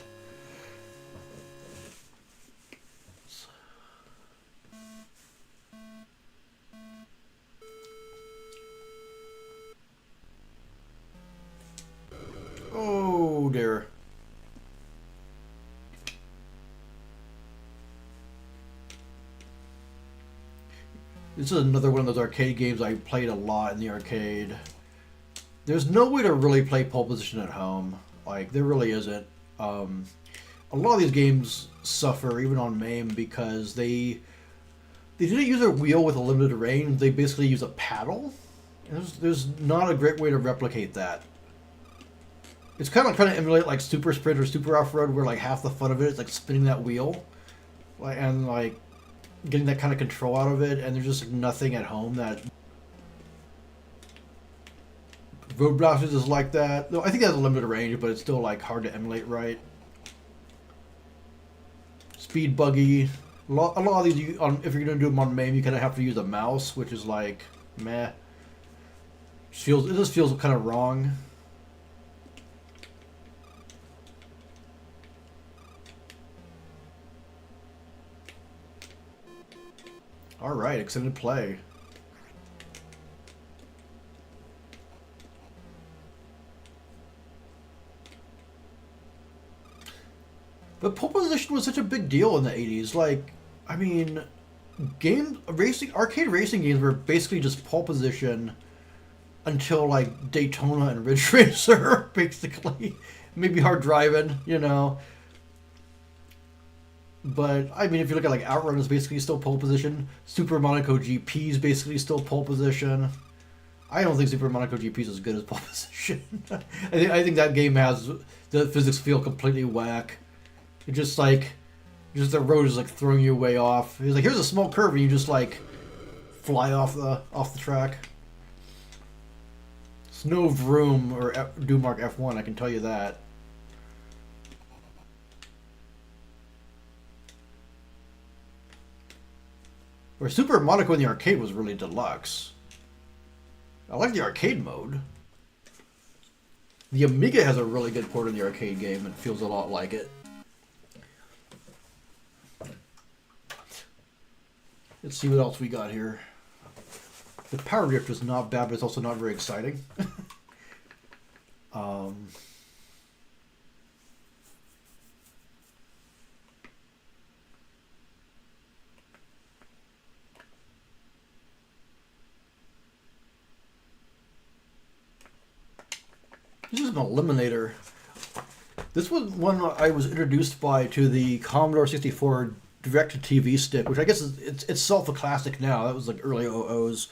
This is another one of those arcade games I played a lot in the arcade. There's no way to really play pole position at home. Like, there really isn't. A lot of these games suffer, even on MAME, because they didn't use a wheel with a limited range. They basically use a paddle. And there's not a great way to replicate that. It's kind of like trying to emulate like Super Sprint or Super Off-Road, where like half the fun of it is like spinning that wheel, and like getting that kind of control out of it. And there's just like, nothing at home that Road Blasters is like that. Though I think it has a limited range, but it's still like hard to emulate right. Speed Buggy. A lot of these, if you're gonna do them on MAME, you kind of have to use a mouse, which is like meh. It just feels kind of wrong. All right, extended play. But pole position was such a big deal in the 80s. Like, I mean, arcade racing games were basically just pole position until like Daytona and Ridge Racer, basically. Maybe Hard Driving, you know. But, I mean, if you look at, like, Outrun is basically still pole position. Super Monaco GP is basically still pole position. I don't think Super Monaco GP is as good as pole position. I think that game has the physics feel completely whack. It just, like, the road is, like, throwing you way off. It's like, here's a small curve, and you just, like, fly off the track. It's no Vroom or Dumark F1, I can tell you that. Where Super Monaco in the arcade was really deluxe. I like the arcade mode. The Amiga has a really good port in the arcade game and feels a lot like it. Let's see what else we got here. The Power Drift is not bad, but it's also not very exciting. This is an Eliminator. This was one I was introduced to the Commodore 64 direct-to-TV stick, which I guess it's itself a classic now. That was like early 00s.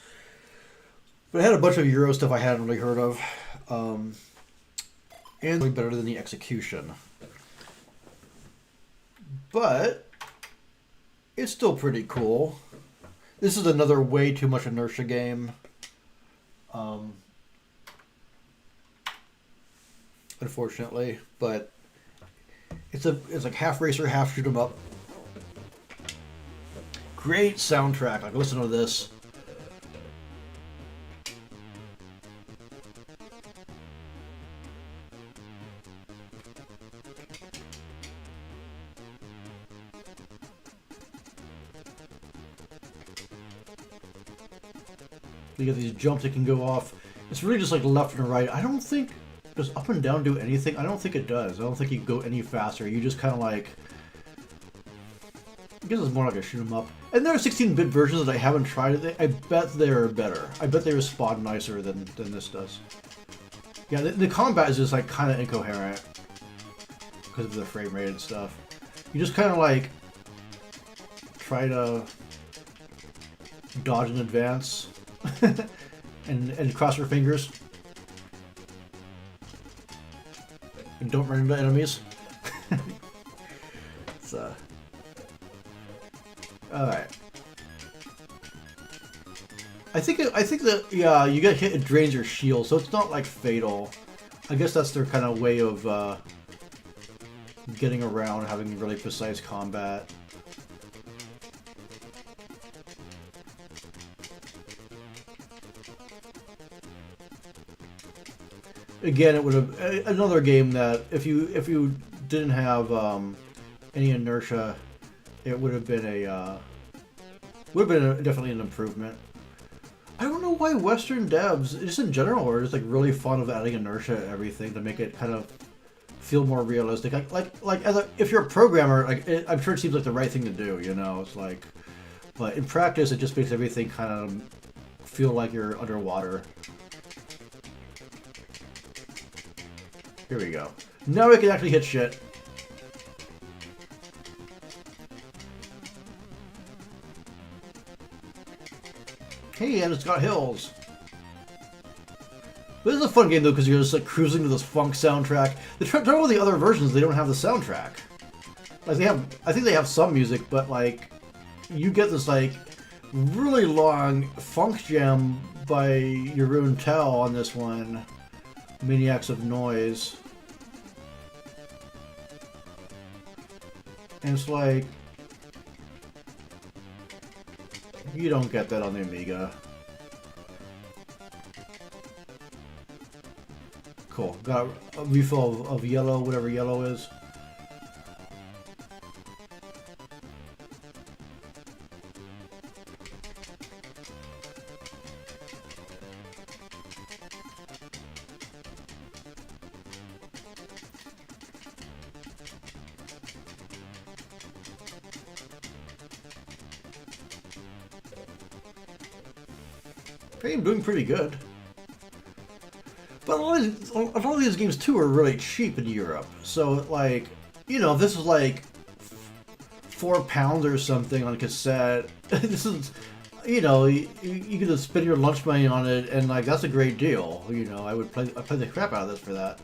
But it had a bunch of Euro stuff I hadn't really heard of. And way better than the execution. But it's still pretty cool. This is another way too much inertia game. Unfortunately, but it's like half racer, half shoot 'em up. Great soundtrack. Like, listen to this. You get these jumps that can go off. It's really just like left and right. I don't think... Does up and down do anything? I don't think it does. I don't think you can go any faster. You just kind of like... I guess it's more like a shoot 'em up. And there are 16-bit versions that I haven't tried. I bet they're better. I bet they respond nicer than this does. Yeah, the combat is just like kind of incoherent because of the frame rate and stuff. You just kind of like try to dodge in advance and cross your fingers. And don't run into enemies. It's alright. I think that yeah, you get hit, it drains your shield, so it's not like fatal. I guess that's their kind of way of getting around having really precise combat. Again, it would have another game that if you didn't have any inertia, it would have been definitely an improvement. I don't know why Western devs, just in general, are just like really fond of adding inertia to everything to make it kind of feel more realistic. Like if you're a programmer, like I'm sure it seems like the right thing to do. You know, it's like, But in practice, it just makes everything kind of feel like you're underwater. Here we go. Now we can actually hit shit. Hey, and it's got hills. This is a fun game though, because you're just like cruising to this funk soundtrack. The trouble with the other versions, they don't have the soundtrack. Like they have, I think they have some music, but like you get this like really long funk jam by Jeroen Tel on this one, Maniacs of Noise, and it's like you don't get that on the Amiga. Cool. Got a refill of yellow, whatever yellow is. I'm doing pretty good. But a lot of these games too are really cheap in Europe. So like, you know, if this is like £4 or something on cassette, this is, you know, you can just spend your lunch money on it, and like that's a great deal. You know, I'd play the crap out of this for that.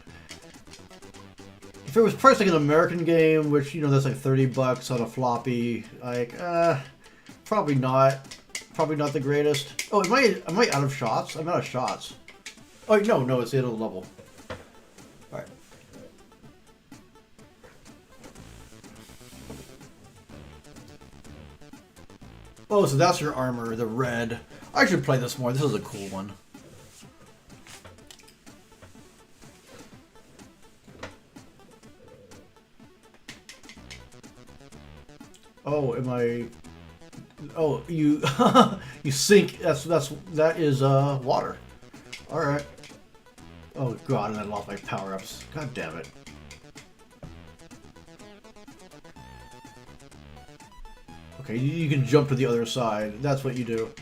If it was priced like an American game, which you know that's like $30 on a floppy, like probably not the greatest. Oh, am I out of shots? I'm out of shots. Oh no, it's the end of the level. All right. Oh, so that's your armor, the red. I should play this more. This is a cool one. Oh, am I? Oh, you you sink. That is water. All right. Oh god, and I lost my power-ups. God damn it. Okay, you can jump to the other side. That's what you do.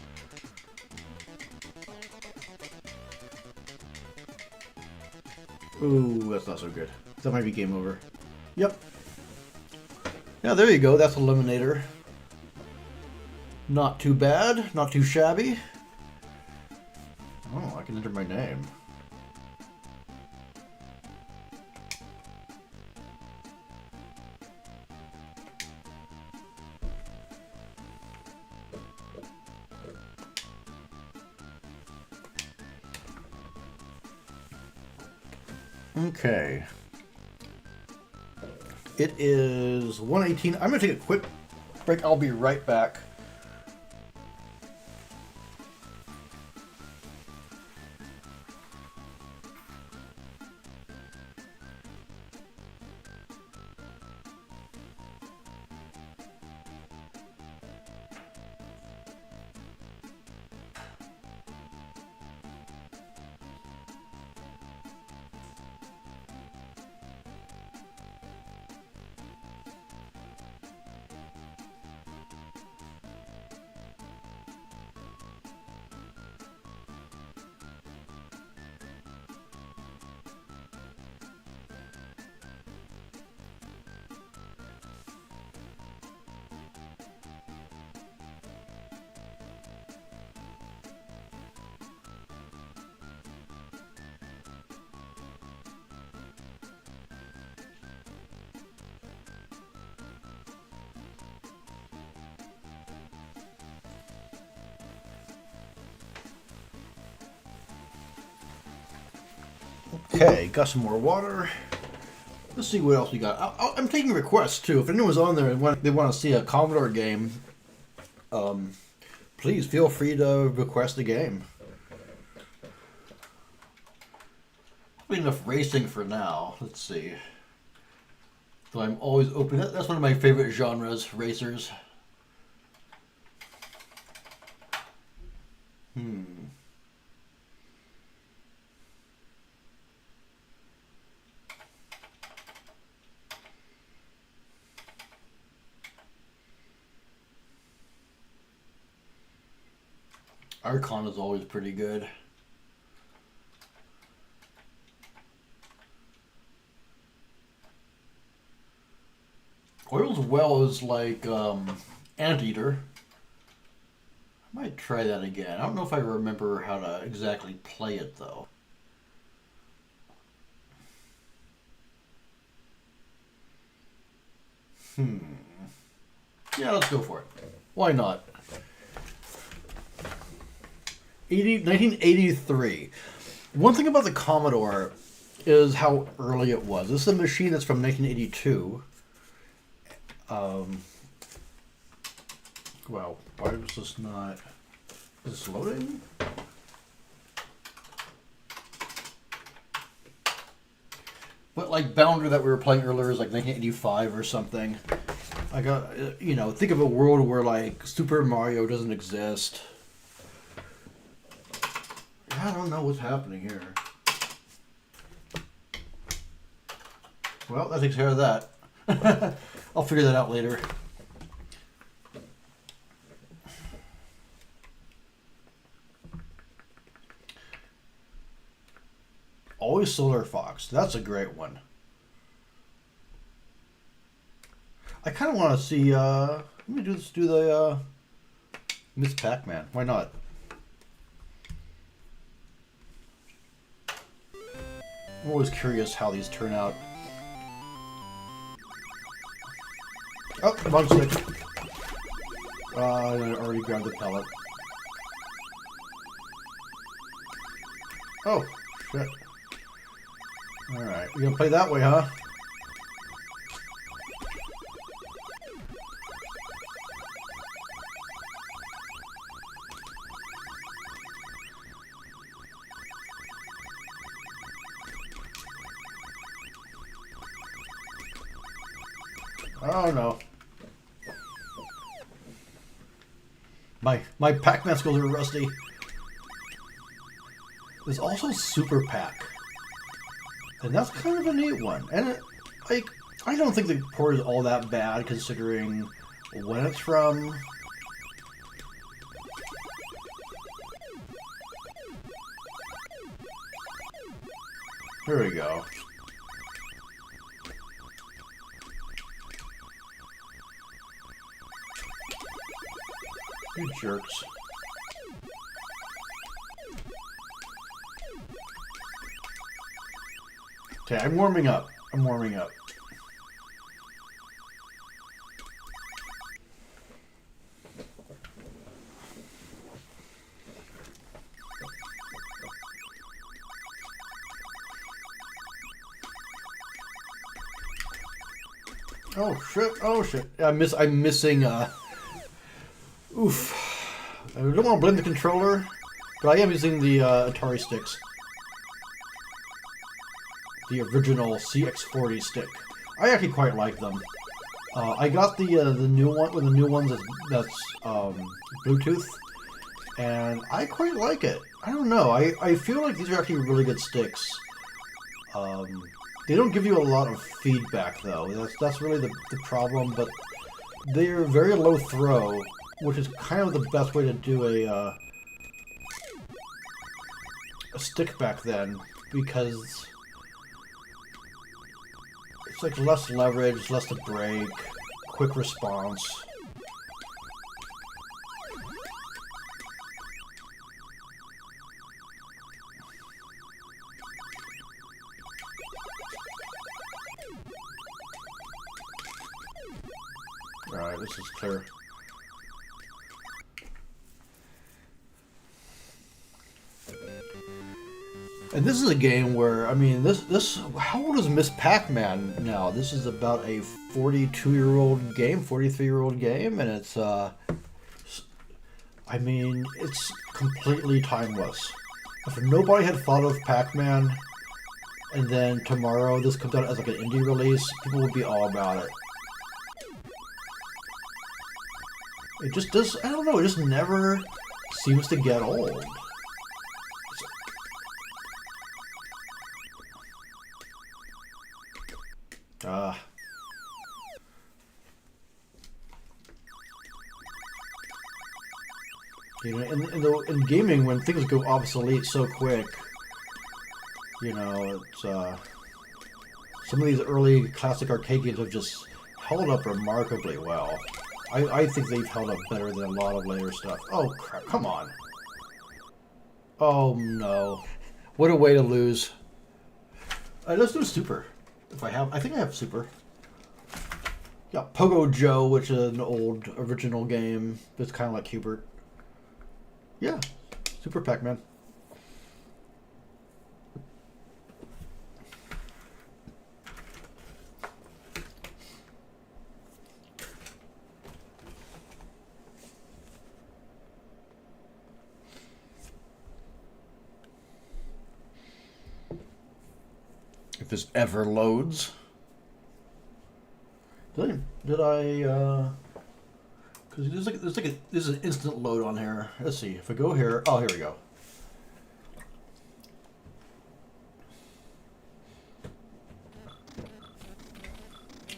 Ooh, that's not so good. That might be game over. Yep. Yeah, there you go. That's Eliminator. Not too bad. Not too shabby. Oh, I can enter my name. Okay. It is 1:18. I'm going to take a quick break. I'll be right back. Okay, got some more water. Let's see what else we got. I'm taking requests too. If anyone's on there and they want to see a Commodore game, please feel free to request a game. Probably enough racing for now. Let's see. So I'm always open. That's one of my favorite genres, racers. Archon is always pretty good. Oil's Well is like Anteater. I might try that again. I don't know if I remember how to exactly play it though. Yeah, let's go for it. Why not? 1983. One thing about the Commodore is how early it was. This is a machine that's from 1982. Wow, why was this not... Is this loading? But like Boundary that we were playing earlier is like 1985 or something. I got, you know, think of a world where like Super Mario doesn't exist. I don't know what's happening here. Well, that takes care of that. I'll figure that out later. Always Solar Fox. That's a great one. I kind of want to see, let me just do the Miss Pac-Man. Why not? I'm always curious how these turn out. Oh, wrong stick. I already grabbed the pellet. Oh, shit. Alright, you're gonna play that way, huh? Oh no. My Pac-Man skills are rusty. There's also Super Pac. And that's kind of a neat one. And it, like, I don't think the port is all that bad considering when it's from. Here we go. You jerks. Okay, I'm warming up. I'm warming up. Oh shit! Oh shit! I'm missing. Oof. I don't want to blame the controller, but I am using the Atari sticks. The original CX40 stick. I actually quite like them. I got the new one, with the new ones that's Bluetooth, and I quite like it. I don't know. I feel like these are actually really good sticks. They don't give you a lot of feedback though. That's really the problem. But they're very low throw, which is kind of the best way to do a stick back then, because it's like less leverage, less to break, quick response. Alright, this is clear. And this is a game where, I mean, this how old is Miss Pac-Man now? This is about a 42-year-old game, 43-year-old game, and it's, I mean, it's completely timeless. If nobody had thought of Pac-Man, and then tomorrow this comes out as like an indie release, people would be all about it. It just does, I don't know, it just never seems to get old. You know, in gaming, when things go obsolete so quick, you know, it's some of these early classic arcade games have just held up remarkably well. I think they've held up better than a lot of later stuff. Oh crap! Come on. Oh no! What a way to lose. Let's do Super. If I think I have Super. Yeah, Pogo Joe, which is an old original game. It's kind of like Hubert. Yeah, Super Pac-Man. If this ever loads. Did I because there's an instant load on here. Let's see. If I go here, oh, here we go.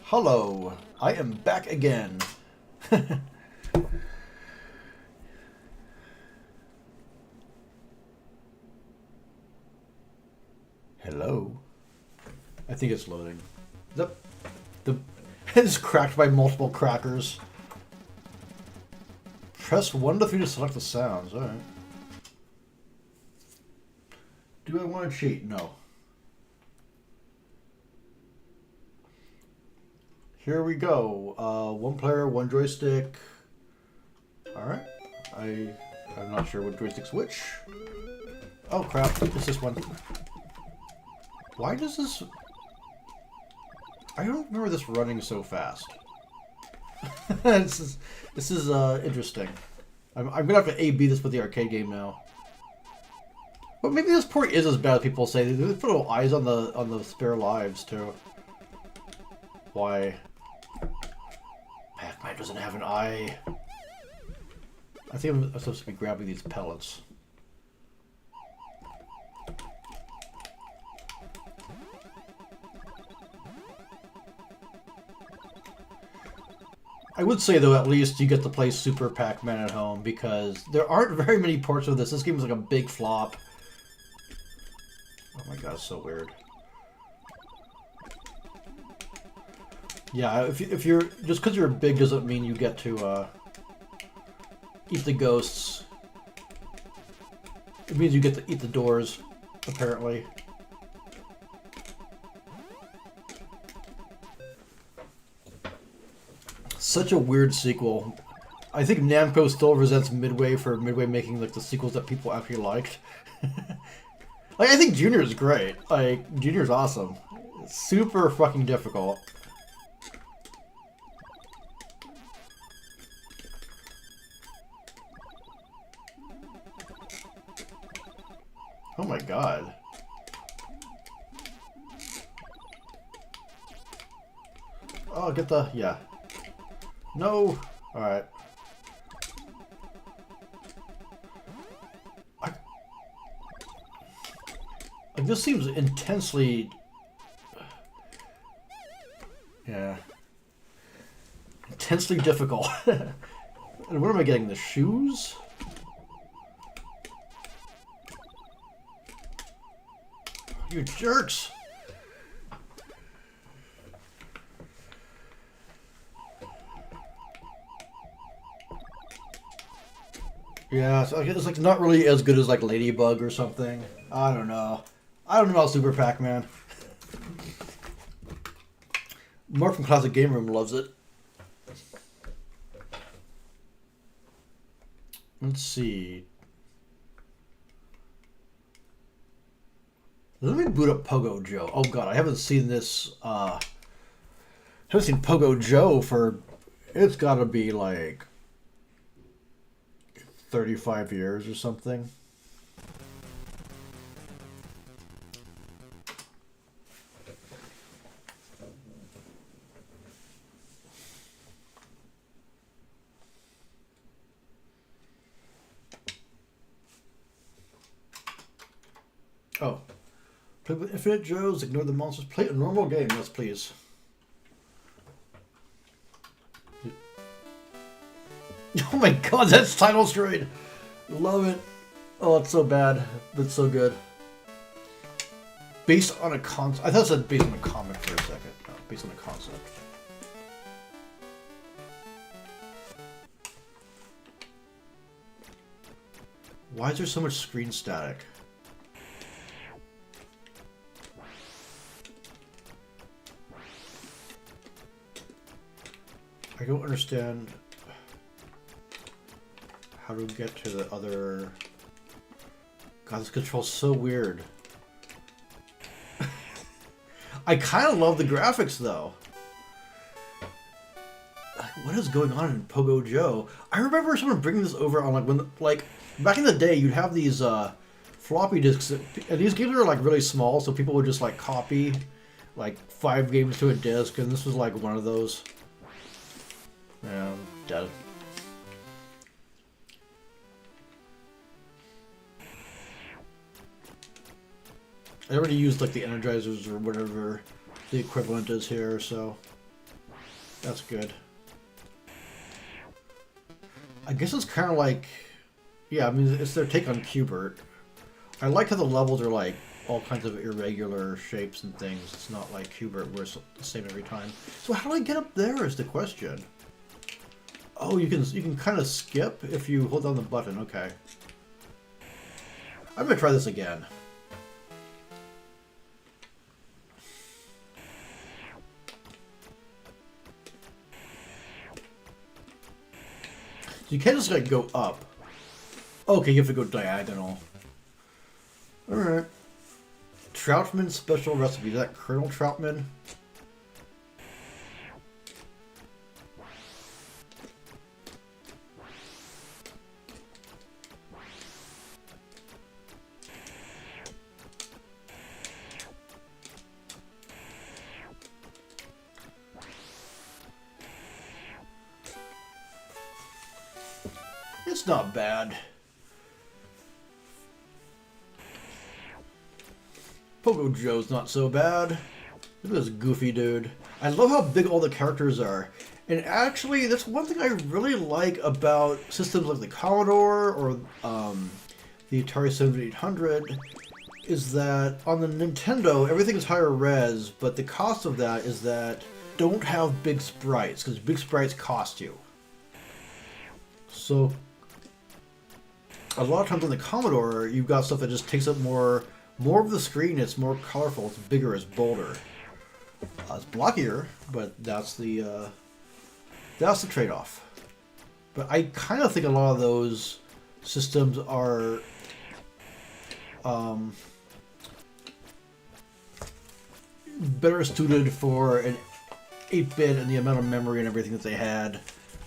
Hello, I am back again. Hello. I think it's loading. The it's cracked by multiple crackers. Press 1 to 3 to select the sounds. All right. Do I want to cheat? No. Here we go. One player, one joystick. All right. I'm not sure what joystick's which. Oh crap! It's this one. Why does this? I don't remember this running so fast. This is interesting. I'm gonna have to A/B this with the arcade game now. But maybe this port is as bad as people say. They put little eyes on the spare lives too. Why? Pac-Man doesn't have an eye. I think I'm supposed to be grabbing these pellets. I would say, though, at least you get to play Super Pac-Man at home, because there aren't very many ports of this. This game is like a big flop. Oh my god, it's so weird. Yeah, if you're... Just because you're big doesn't mean you get to, eat the ghosts. It means you get to eat the doors, apparently. Such a weird sequel. I think Namco still resents Midway for Midway making like the sequels that people actually liked. Like, I think Junior is great. Like, Junior's awesome. It's super fucking difficult. Oh my god. Oh, get the... yeah. No! Alright. Like, this seems intensely... yeah. Intensely difficult. And what am I getting? The shoes? You jerks! Yeah, so it's like not really as good as like Ladybug or something. I don't know. I don't know about Super Pac-Man. Mark from Classic Game Room loves it. Let's see. Let me boot up Pogo Joe. Oh god, I haven't seen this. Haven't seen Pogo Joe for. It's got to be like 35 years or something. Oh. Play with Infinite Joes, ignore the monsters, play a normal game, yes please. Oh my god, that's title straight! Love it. Oh, it's so bad, but it's so good. Based on a concept. I thought it said based on a comic for a second. No, based on a concept. Why is there so much screen static? I don't understand how to get to the other... God, this control's so weird. I kind of love the graphics, though. What is going on in Pogo Joe? I remember someone bringing this over on, like, when, like, back in the day, you'd have these, floppy disks, and these games were, like, really small, so people would just, like, copy, like, 5 games to a disc, and this was, like, one of those. Yeah, I'm dead. I already used, like, the energizers or whatever the equivalent is here, so that's good. I guess it's kind of like, yeah, I mean, it's their take on Q*bert. I like how the levels are, like, all kinds of irregular shapes and things. It's not like Q*bert where it's the same every time. So how do I get up there is the question. Oh, you can kind of skip if you hold down the button. Okay. I'm gonna try this again. You can't just like go up. Okay, you have to go diagonal. Alright. Troutman special recipe. Is that Colonel Troutman? It's not bad. Pogo Joe's not so bad. Look at this goofy dude. I love how big all the characters are. And actually, that's one thing I really like about systems like the Commodore or the Atari 7800 is that on the Nintendo, everything is higher res, but the cost of that is that don't have big sprites, because big sprites cost you. So a lot of times on the Commodore, you've got stuff that just takes up more of the screen. It's more colorful. It's bigger. It's bolder. It's blockier, but that's the trade-off. But I kind of think a lot of those systems are better suited for an 8-bit and the amount of memory and everything that they had,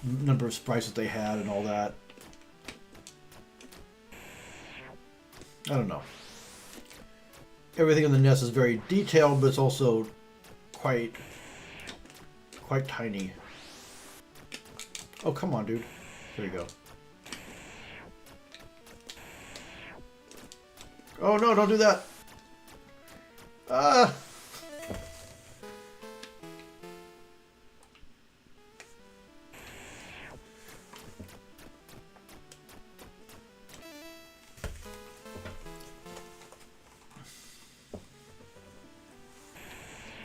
number of sprites that they had, and all that. I don't know. Everything in the NES is very detailed, but it's also quite tiny. Oh, come on, dude. There you go. Oh, no, don't do that. Ah!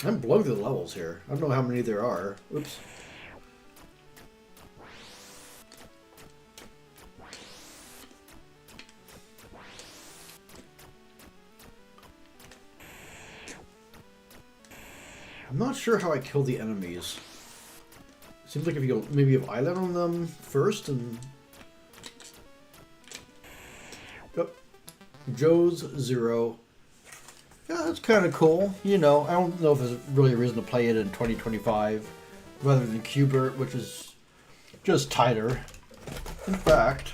I'm blowing through the levels here. I don't know how many there are. Oops. I'm not sure how I kill the enemies. Seems like if you maybe have eyelid on them first and... Oh. Joe's 0. Yeah, that's kind of cool. You know, I don't know if there's really a reason to play it in 2025 rather than Q*bert, which is just tighter. In fact,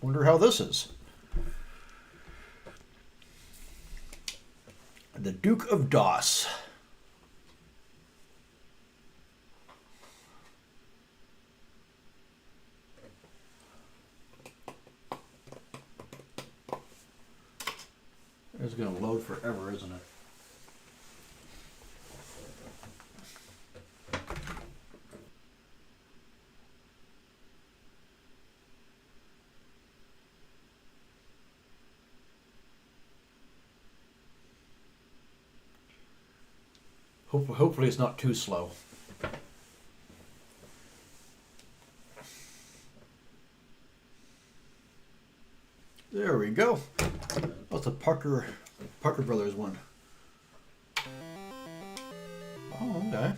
wonder how this is. The Duke of DOS. It's going to load forever, isn't it? Hopefully it's not too slow. There we go. That's a Parker Brothers one. Oh, okay.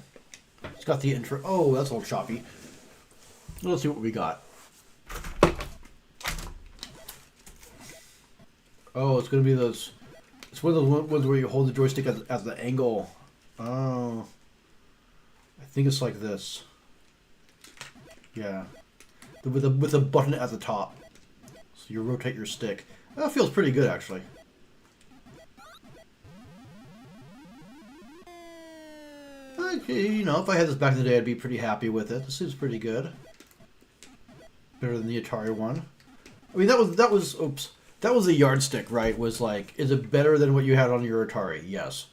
It's got the intro. Oh, that's a little choppy. Let's see what we got. Oh, it's gonna be those. It's one of those ones where you hold the joystick at the angle. Oh, I think it's like this. Yeah, with a button at the top. So you rotate your stick. That feels pretty good, actually. Okay, you know, if I had this back in the day, I'd be pretty happy with it. This seems pretty good. Better than the Atari one. I mean, that was oops. That was the yardstick, right? Was like, is it better than what you had on your Atari? Yes.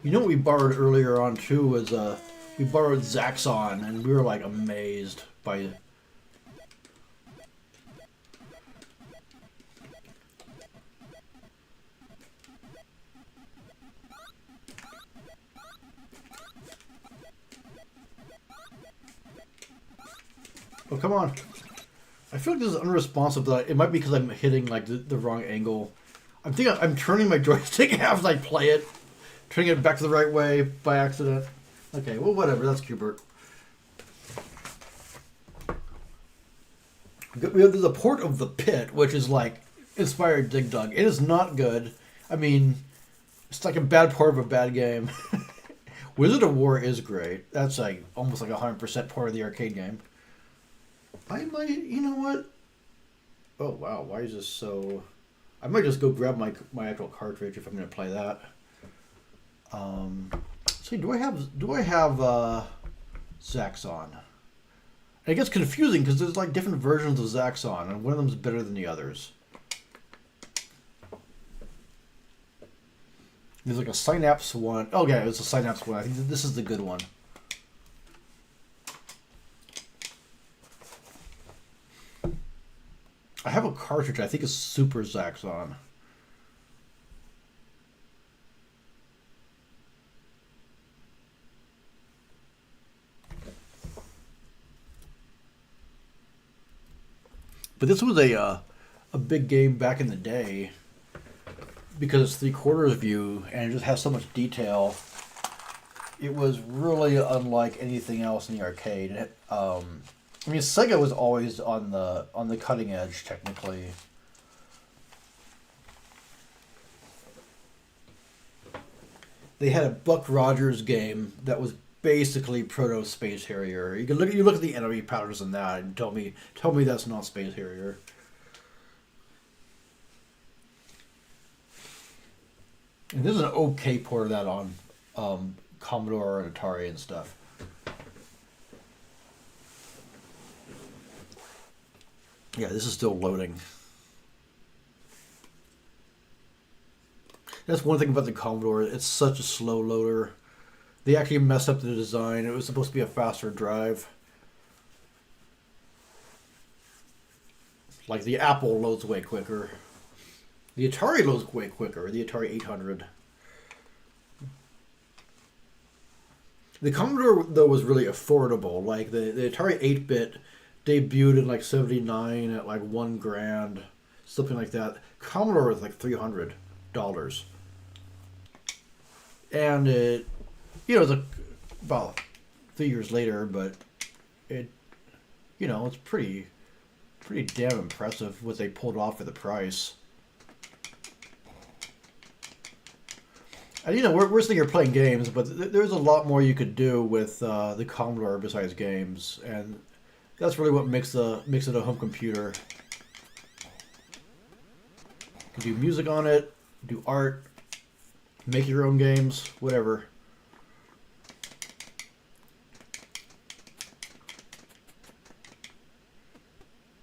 You know what we borrowed earlier on too was we borrowed Zaxxon, and we were like amazed by it. Oh, come on. I feel like this is unresponsive, but it might be because I'm hitting like the wrong angle. I'm turning my joystick as I play it. Turning it back to the right way by accident. Okay, well, whatever. That's Qbert. We have the port of The Pit, which is like inspired Dig Dug. It is not good. I mean, it's like a bad port of a bad game. Wizard of War is great. That's like almost like 100% part of the arcade game. I might, you know what? Oh wow, why is this so? I might just go grab my actual cartridge if I'm going to play that. See, do I have Zaxxon? It gets confusing because there's like different versions of Zaxxon, and one of them is better than the others. There's like a Synapse one. Oh yeah, it's a Synapse one. I think this is the good one. I have a cartridge. I think it's Super Zaxxon. But this was a big game back in the day because it's 3/4 view and it just has so much detail. It was really unlike anything else in the arcade. I mean, Sega was always on the cutting edge technically. They had a Buck Rogers game that was basically proto Space Harrier. You look at the enemy patterns in that and tell me that's not Space Harrier. And this is an okay port of that on Commodore and Atari and stuff. Yeah, this is still loading. That's one thing about the Commodore. It's such a slow loader. They actually messed up the design. It was supposed to be a faster drive. Like the Apple loads way quicker. The Atari loads way quicker. The Atari 800. The Commodore, though, was really affordable. Like the Atari 8-bit debuted in like 79 at like $1,000. Something like that. Commodore was like $300. And it, you know, about 3 years later, but it, you know, it's pretty damn impressive what they pulled off for the price. And you know, we're sitting here playing games, but there's a lot more you could do with the Commodore besides games, and that's really what makes it a home computer. You can do music on it, do art, make your own games, whatever.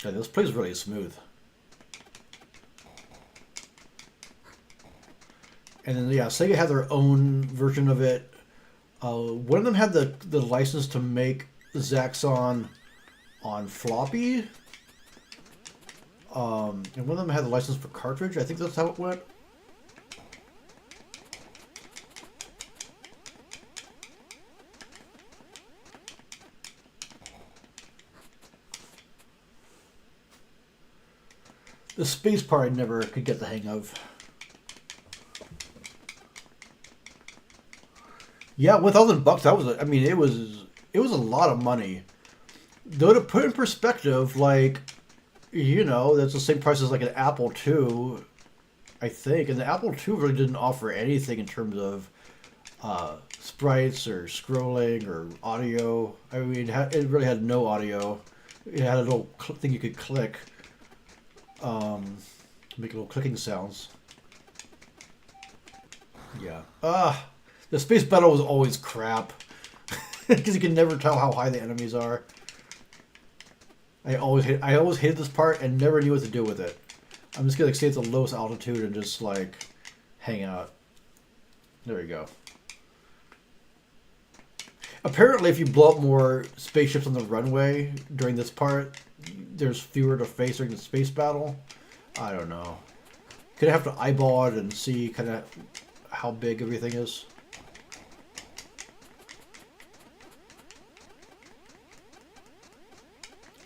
Yeah, this plays really smooth. And then yeah, Sega had their own version of it. One of them had the license to make Zaxxon on floppy. And one of them had the license for cartridge. I think that's how it went. The space part I never could get the hang of. Yeah, $1,000. That was, I mean, it was a lot of money. Though to put in perspective, like, you know, that's the same price as like an Apple II, I think. And the Apple II really didn't offer anything in terms of sprites or scrolling or audio. I mean, it really had no audio. It had a little thing you could click. Make little clicking sounds. Yeah. The space battle was always crap. Because you can never tell how high the enemies are. I always hated this part and never knew what to do with it. I'm just gonna stay at the lowest altitude and just like hang out. There we go. Apparently if you blow up more spaceships on the runway during this part, there's fewer to face during the space battle. I don't know. Could have to eyeball it and see kind of how big everything is.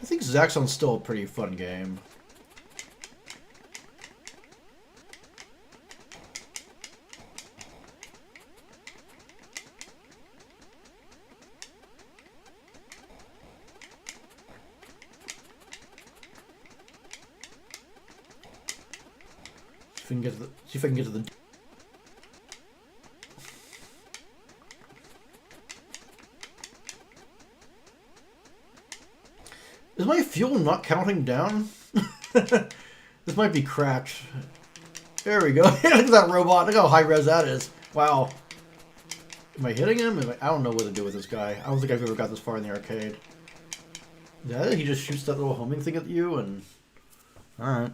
I think Zaxxon's still a pretty fun game. See if I can get to the. Is my fuel not counting down? This might be cracked. There we go. Look at that robot. Look how high res that is. Wow. Am I hitting him? I don't know what to do with this guy. I don't think I've ever got this far in the arcade. Yeah, he just shoots that little homing thing at you and... Alright.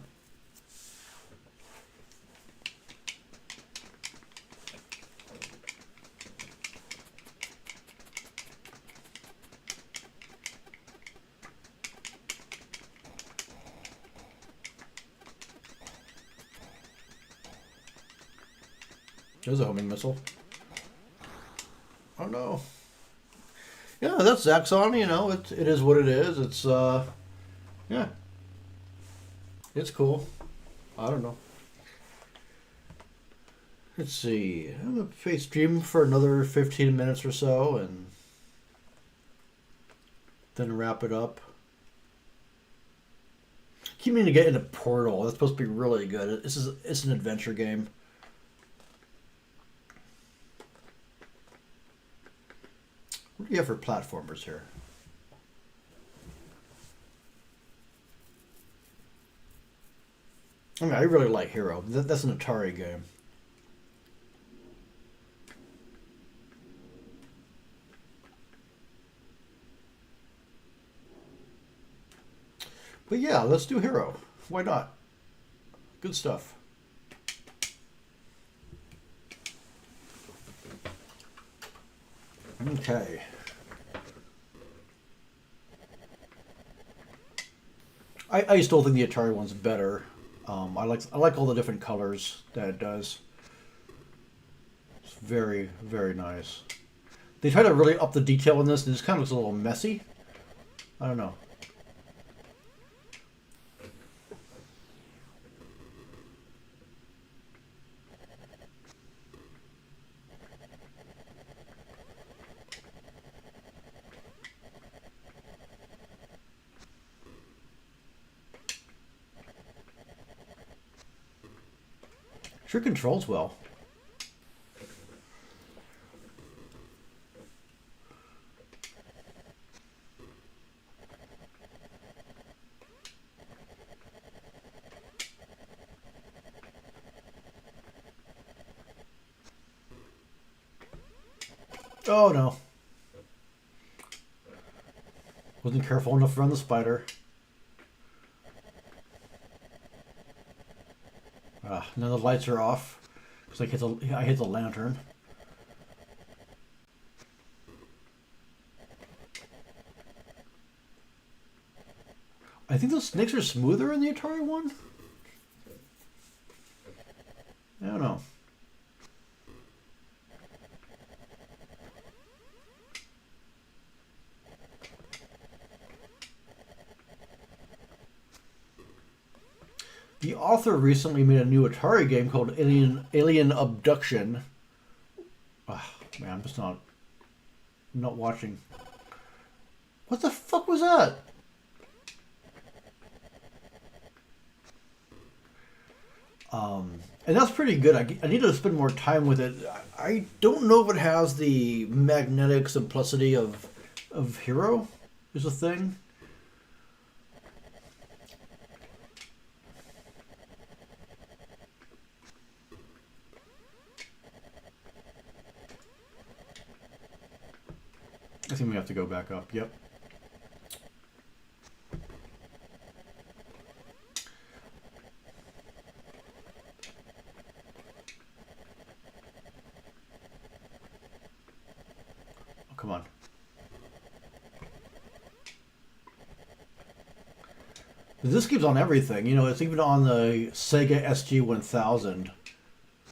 There's a homing missile. Oh no. Yeah, that's Zaxxon, you know, it is what it is. It's, yeah. It's cool. I don't know. Let's see. I'm going to stream for another 15 minutes or so and then wrap it up. Keep meaning to get into Portal. That's supposed to be really good. It's an adventure game. What do you have for platformers here? I mean, I really like H.E.R.O. That's an Atari game. But yeah, let's do H.E.R.O. Why not? Good stuff. Okay. I still think the Atari one's better. I like all the different colors that it does. It's very, very nice. They try to really up the detail in this, and this kind of looks a little messy. I don't know. Sure controls well. Oh no. Wasn't careful enough around the spider. Now the lights are off. Looks like I hit the lantern. I think those snakes are smoother in the Atari one. I don't know. The author recently made a new Atari game called Alien Abduction. Oh, man, I'm just not watching. What the fuck was that? And that's pretty good. I need to spend more time with it. I don't know if it has the magnetic simplicity of H.E.R.O. is a thing. I think we have to go back up. Yep. Oh, come on. This keeps on everything. You know, it's even on the Sega SG-1000. I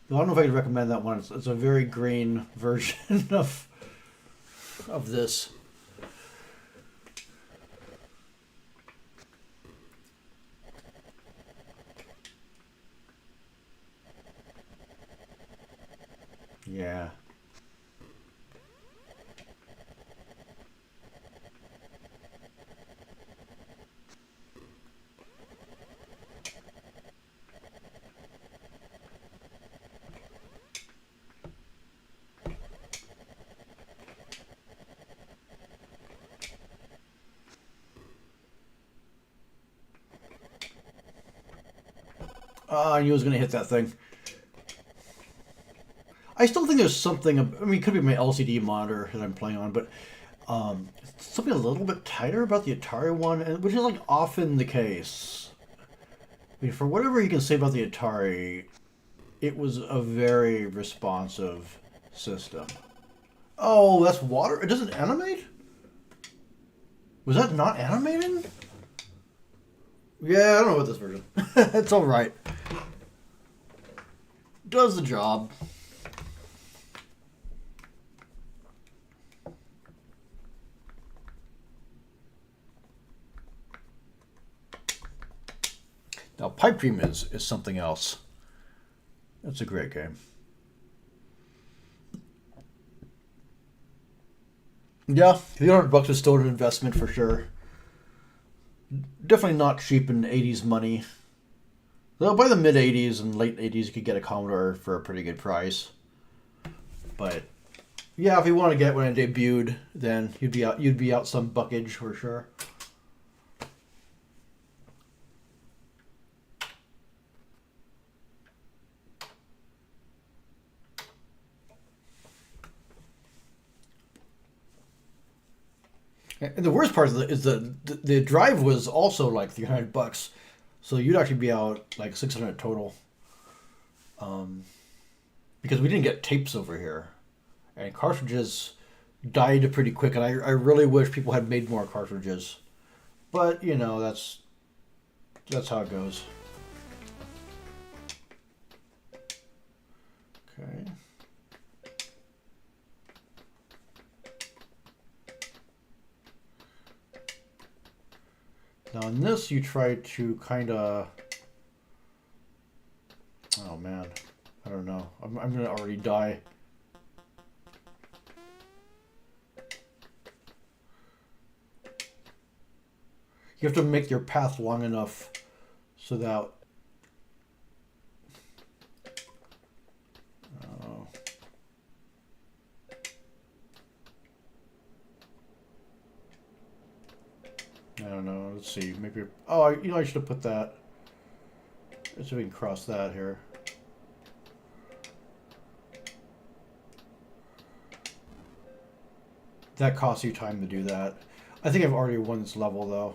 don't know if I could recommend that one. It's a very green version of this. Yeah. I knew I was going to hit that thing. I still think there's something, I mean, it could be my LCD monitor that I'm playing on, but something a little bit tighter about the Atari one, which is like often the case. I mean, for whatever you can say about the Atari, it was a very responsive system. Oh, that's water? It doesn't animate? Was that not animating? Yeah, I don't know about this version. It's alright. Does the job. Now, Pipe Dream is something else. It's a great game. Yeah, $300 is still an investment for sure. Definitely not cheap in 80s money. Though by the mid 80s and late 80s, you could get a Commodore for a pretty good price. But yeah, if you want to get when it debuted, then you'd be out some buckage for sure. And the worst part is the drive was also like $300, so you'd actually be out like $600 total. Because we didn't get tapes over here, and cartridges died pretty quick, and I really wish people had made more cartridges, but you know that's how it goes. Okay. Now in this, you try to kind of... Oh man, I don't know. I'm gonna already die. You have to make your path long enough so that... Oh. I don't know. Let's see. Maybe. Oh, you know, I should have put that. Let's see if we can cross that here. That costs you time to do that. I think I've already won this level though.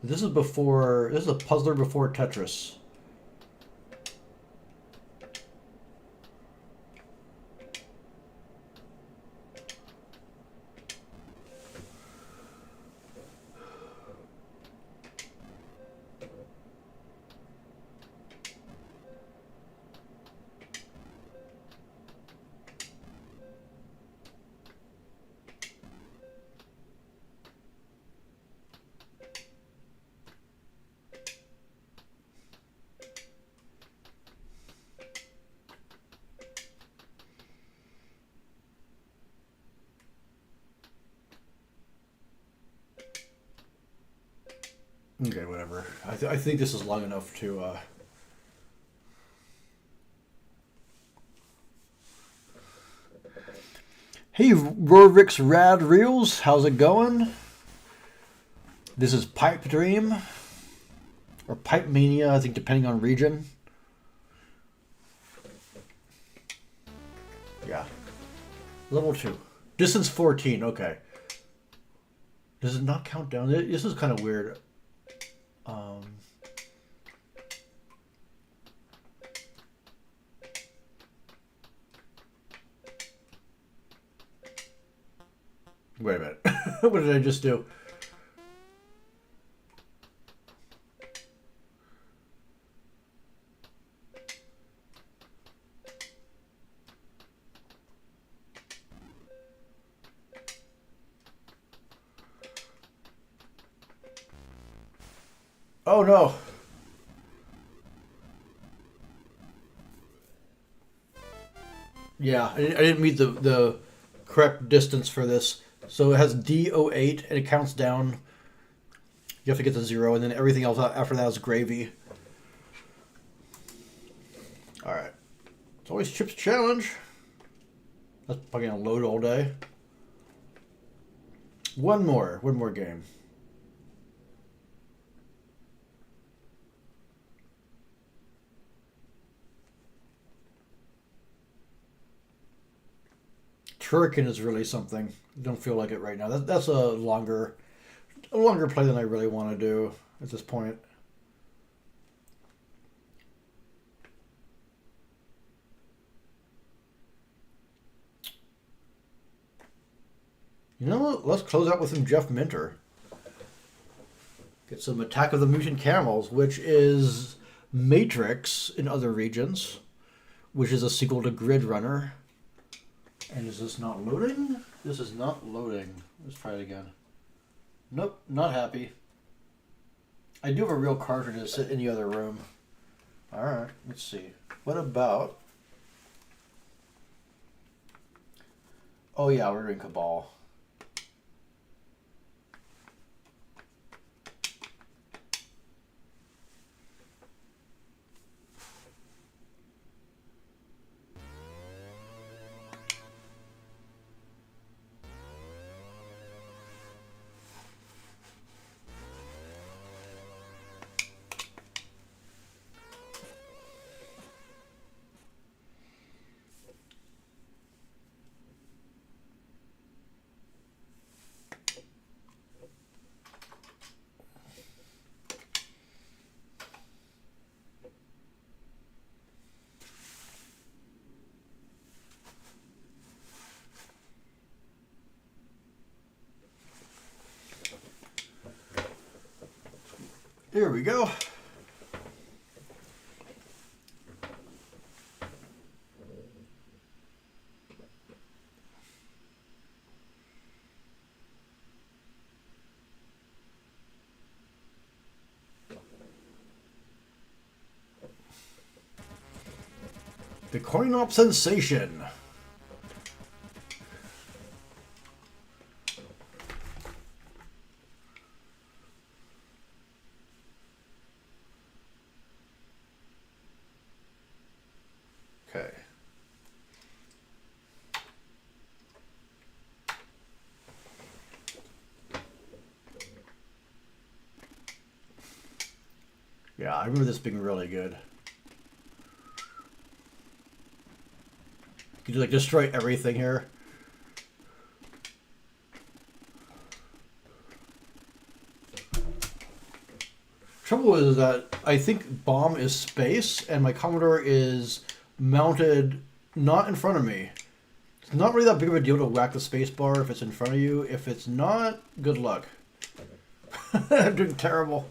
This is before. This is a puzzler before Tetris. Okay, whatever. I think this is long enough to. Hey, Rorvik's Rad Reels, how's it going? This is Pipe Dream, or Pipe Mania, I think, depending on region. Yeah. Level 2. Distance 14, okay. Does it not count down? This is kind of weird. Wait a minute. What did I just do? Oh no. Yeah, I didn't meet the correct distance for this. So it has D08 and it counts down. You have to get to 0 and then everything else after that is gravy. Alright. It's always Chip's challenge. That's probably gonna load all day. One more game. Turrican is really something. Don't feel like it right now. That's a longer play than I really want to do at this point. You know what? Let's close out with some Jeff Minter. Get some Attack of the Mutant Camels, which is Matrix in other regions, which is a sequel to Grid Runner. And is this not loading? This is not loading. Let's try it again. Nope, not happy. I do have a real cartridge to sit in the other room. Alright, let's see. What about... Oh yeah, we're doing Cabal. Here we go. The coin-op sensation. Okay. Yeah, I remember this being really good. Could you like destroy everything here? Trouble is that I think bomb is space, and my Commodore is mounted not in front of me. It's not really that big of a deal to whack the space bar if it's in front of you. If it's not, good luck. I'm doing terrible.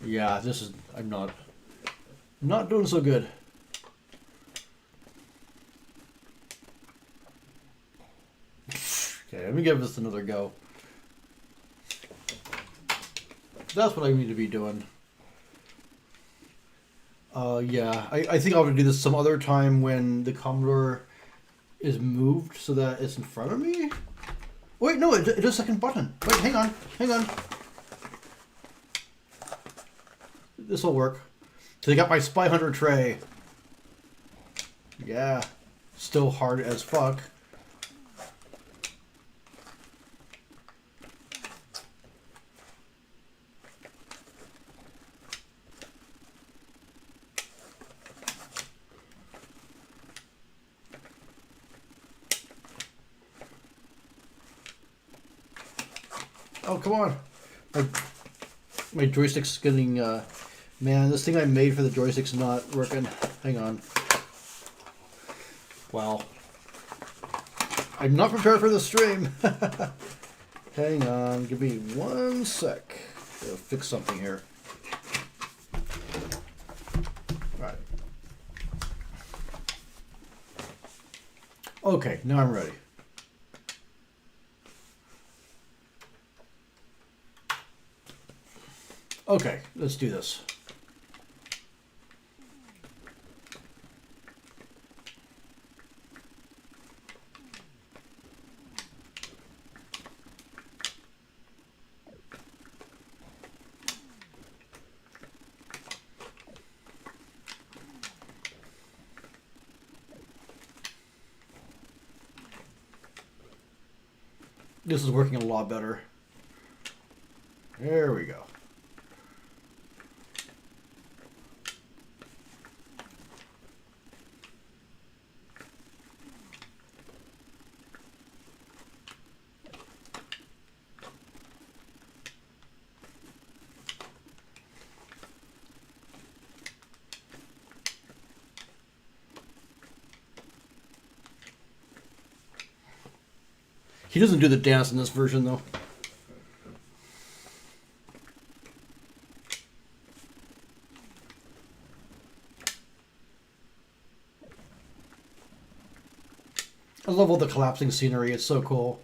Yeah, this is... I'm not doing so good. Okay, let me give this another go. That's what I need to be doing. Yeah, I think I'll have to do this some other time when the Commodore is moved so that it's in front of me. Wait, no, it does a second button. Wait, hang on. This will work. So I got my Spy Hunter tray. Yeah, still hard as fuck. Oh, come on. My joystick's getting, man, this thing I made for the joystick's not working. Hang on. Wow. I'm not prepared for the stream. Hang on, give me 1 sec. Gotta fix something here. Alright. Okay, now I'm ready. Okay, let's do this. This is working a lot better. There we go. He doesn't do the dance in this version, though. I love all the collapsing scenery. It's so cool.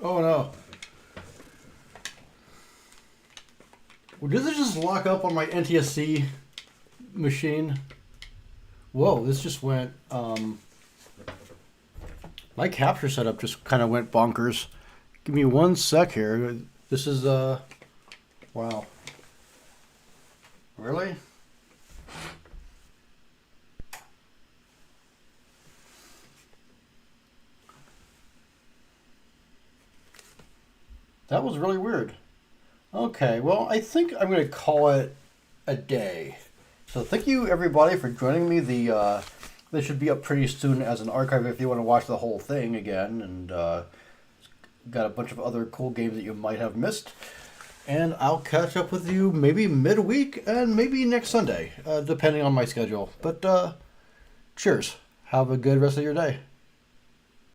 Oh no. Well, did this just lock up on my NTSC machine? Whoa, this just went, my capture setup just kind of went bonkers. Give me 1 sec here. This is, wow. Really? That was really weird. Okay, well, I think I'm going to call it a day. So thank you, everybody, for joining me. This should be up pretty soon as an archive if you want to watch the whole thing again. And got a bunch of other cool games that you might have missed. And I'll catch up with you maybe midweek and maybe next Sunday, depending on my schedule. But cheers. Have a good rest of your day.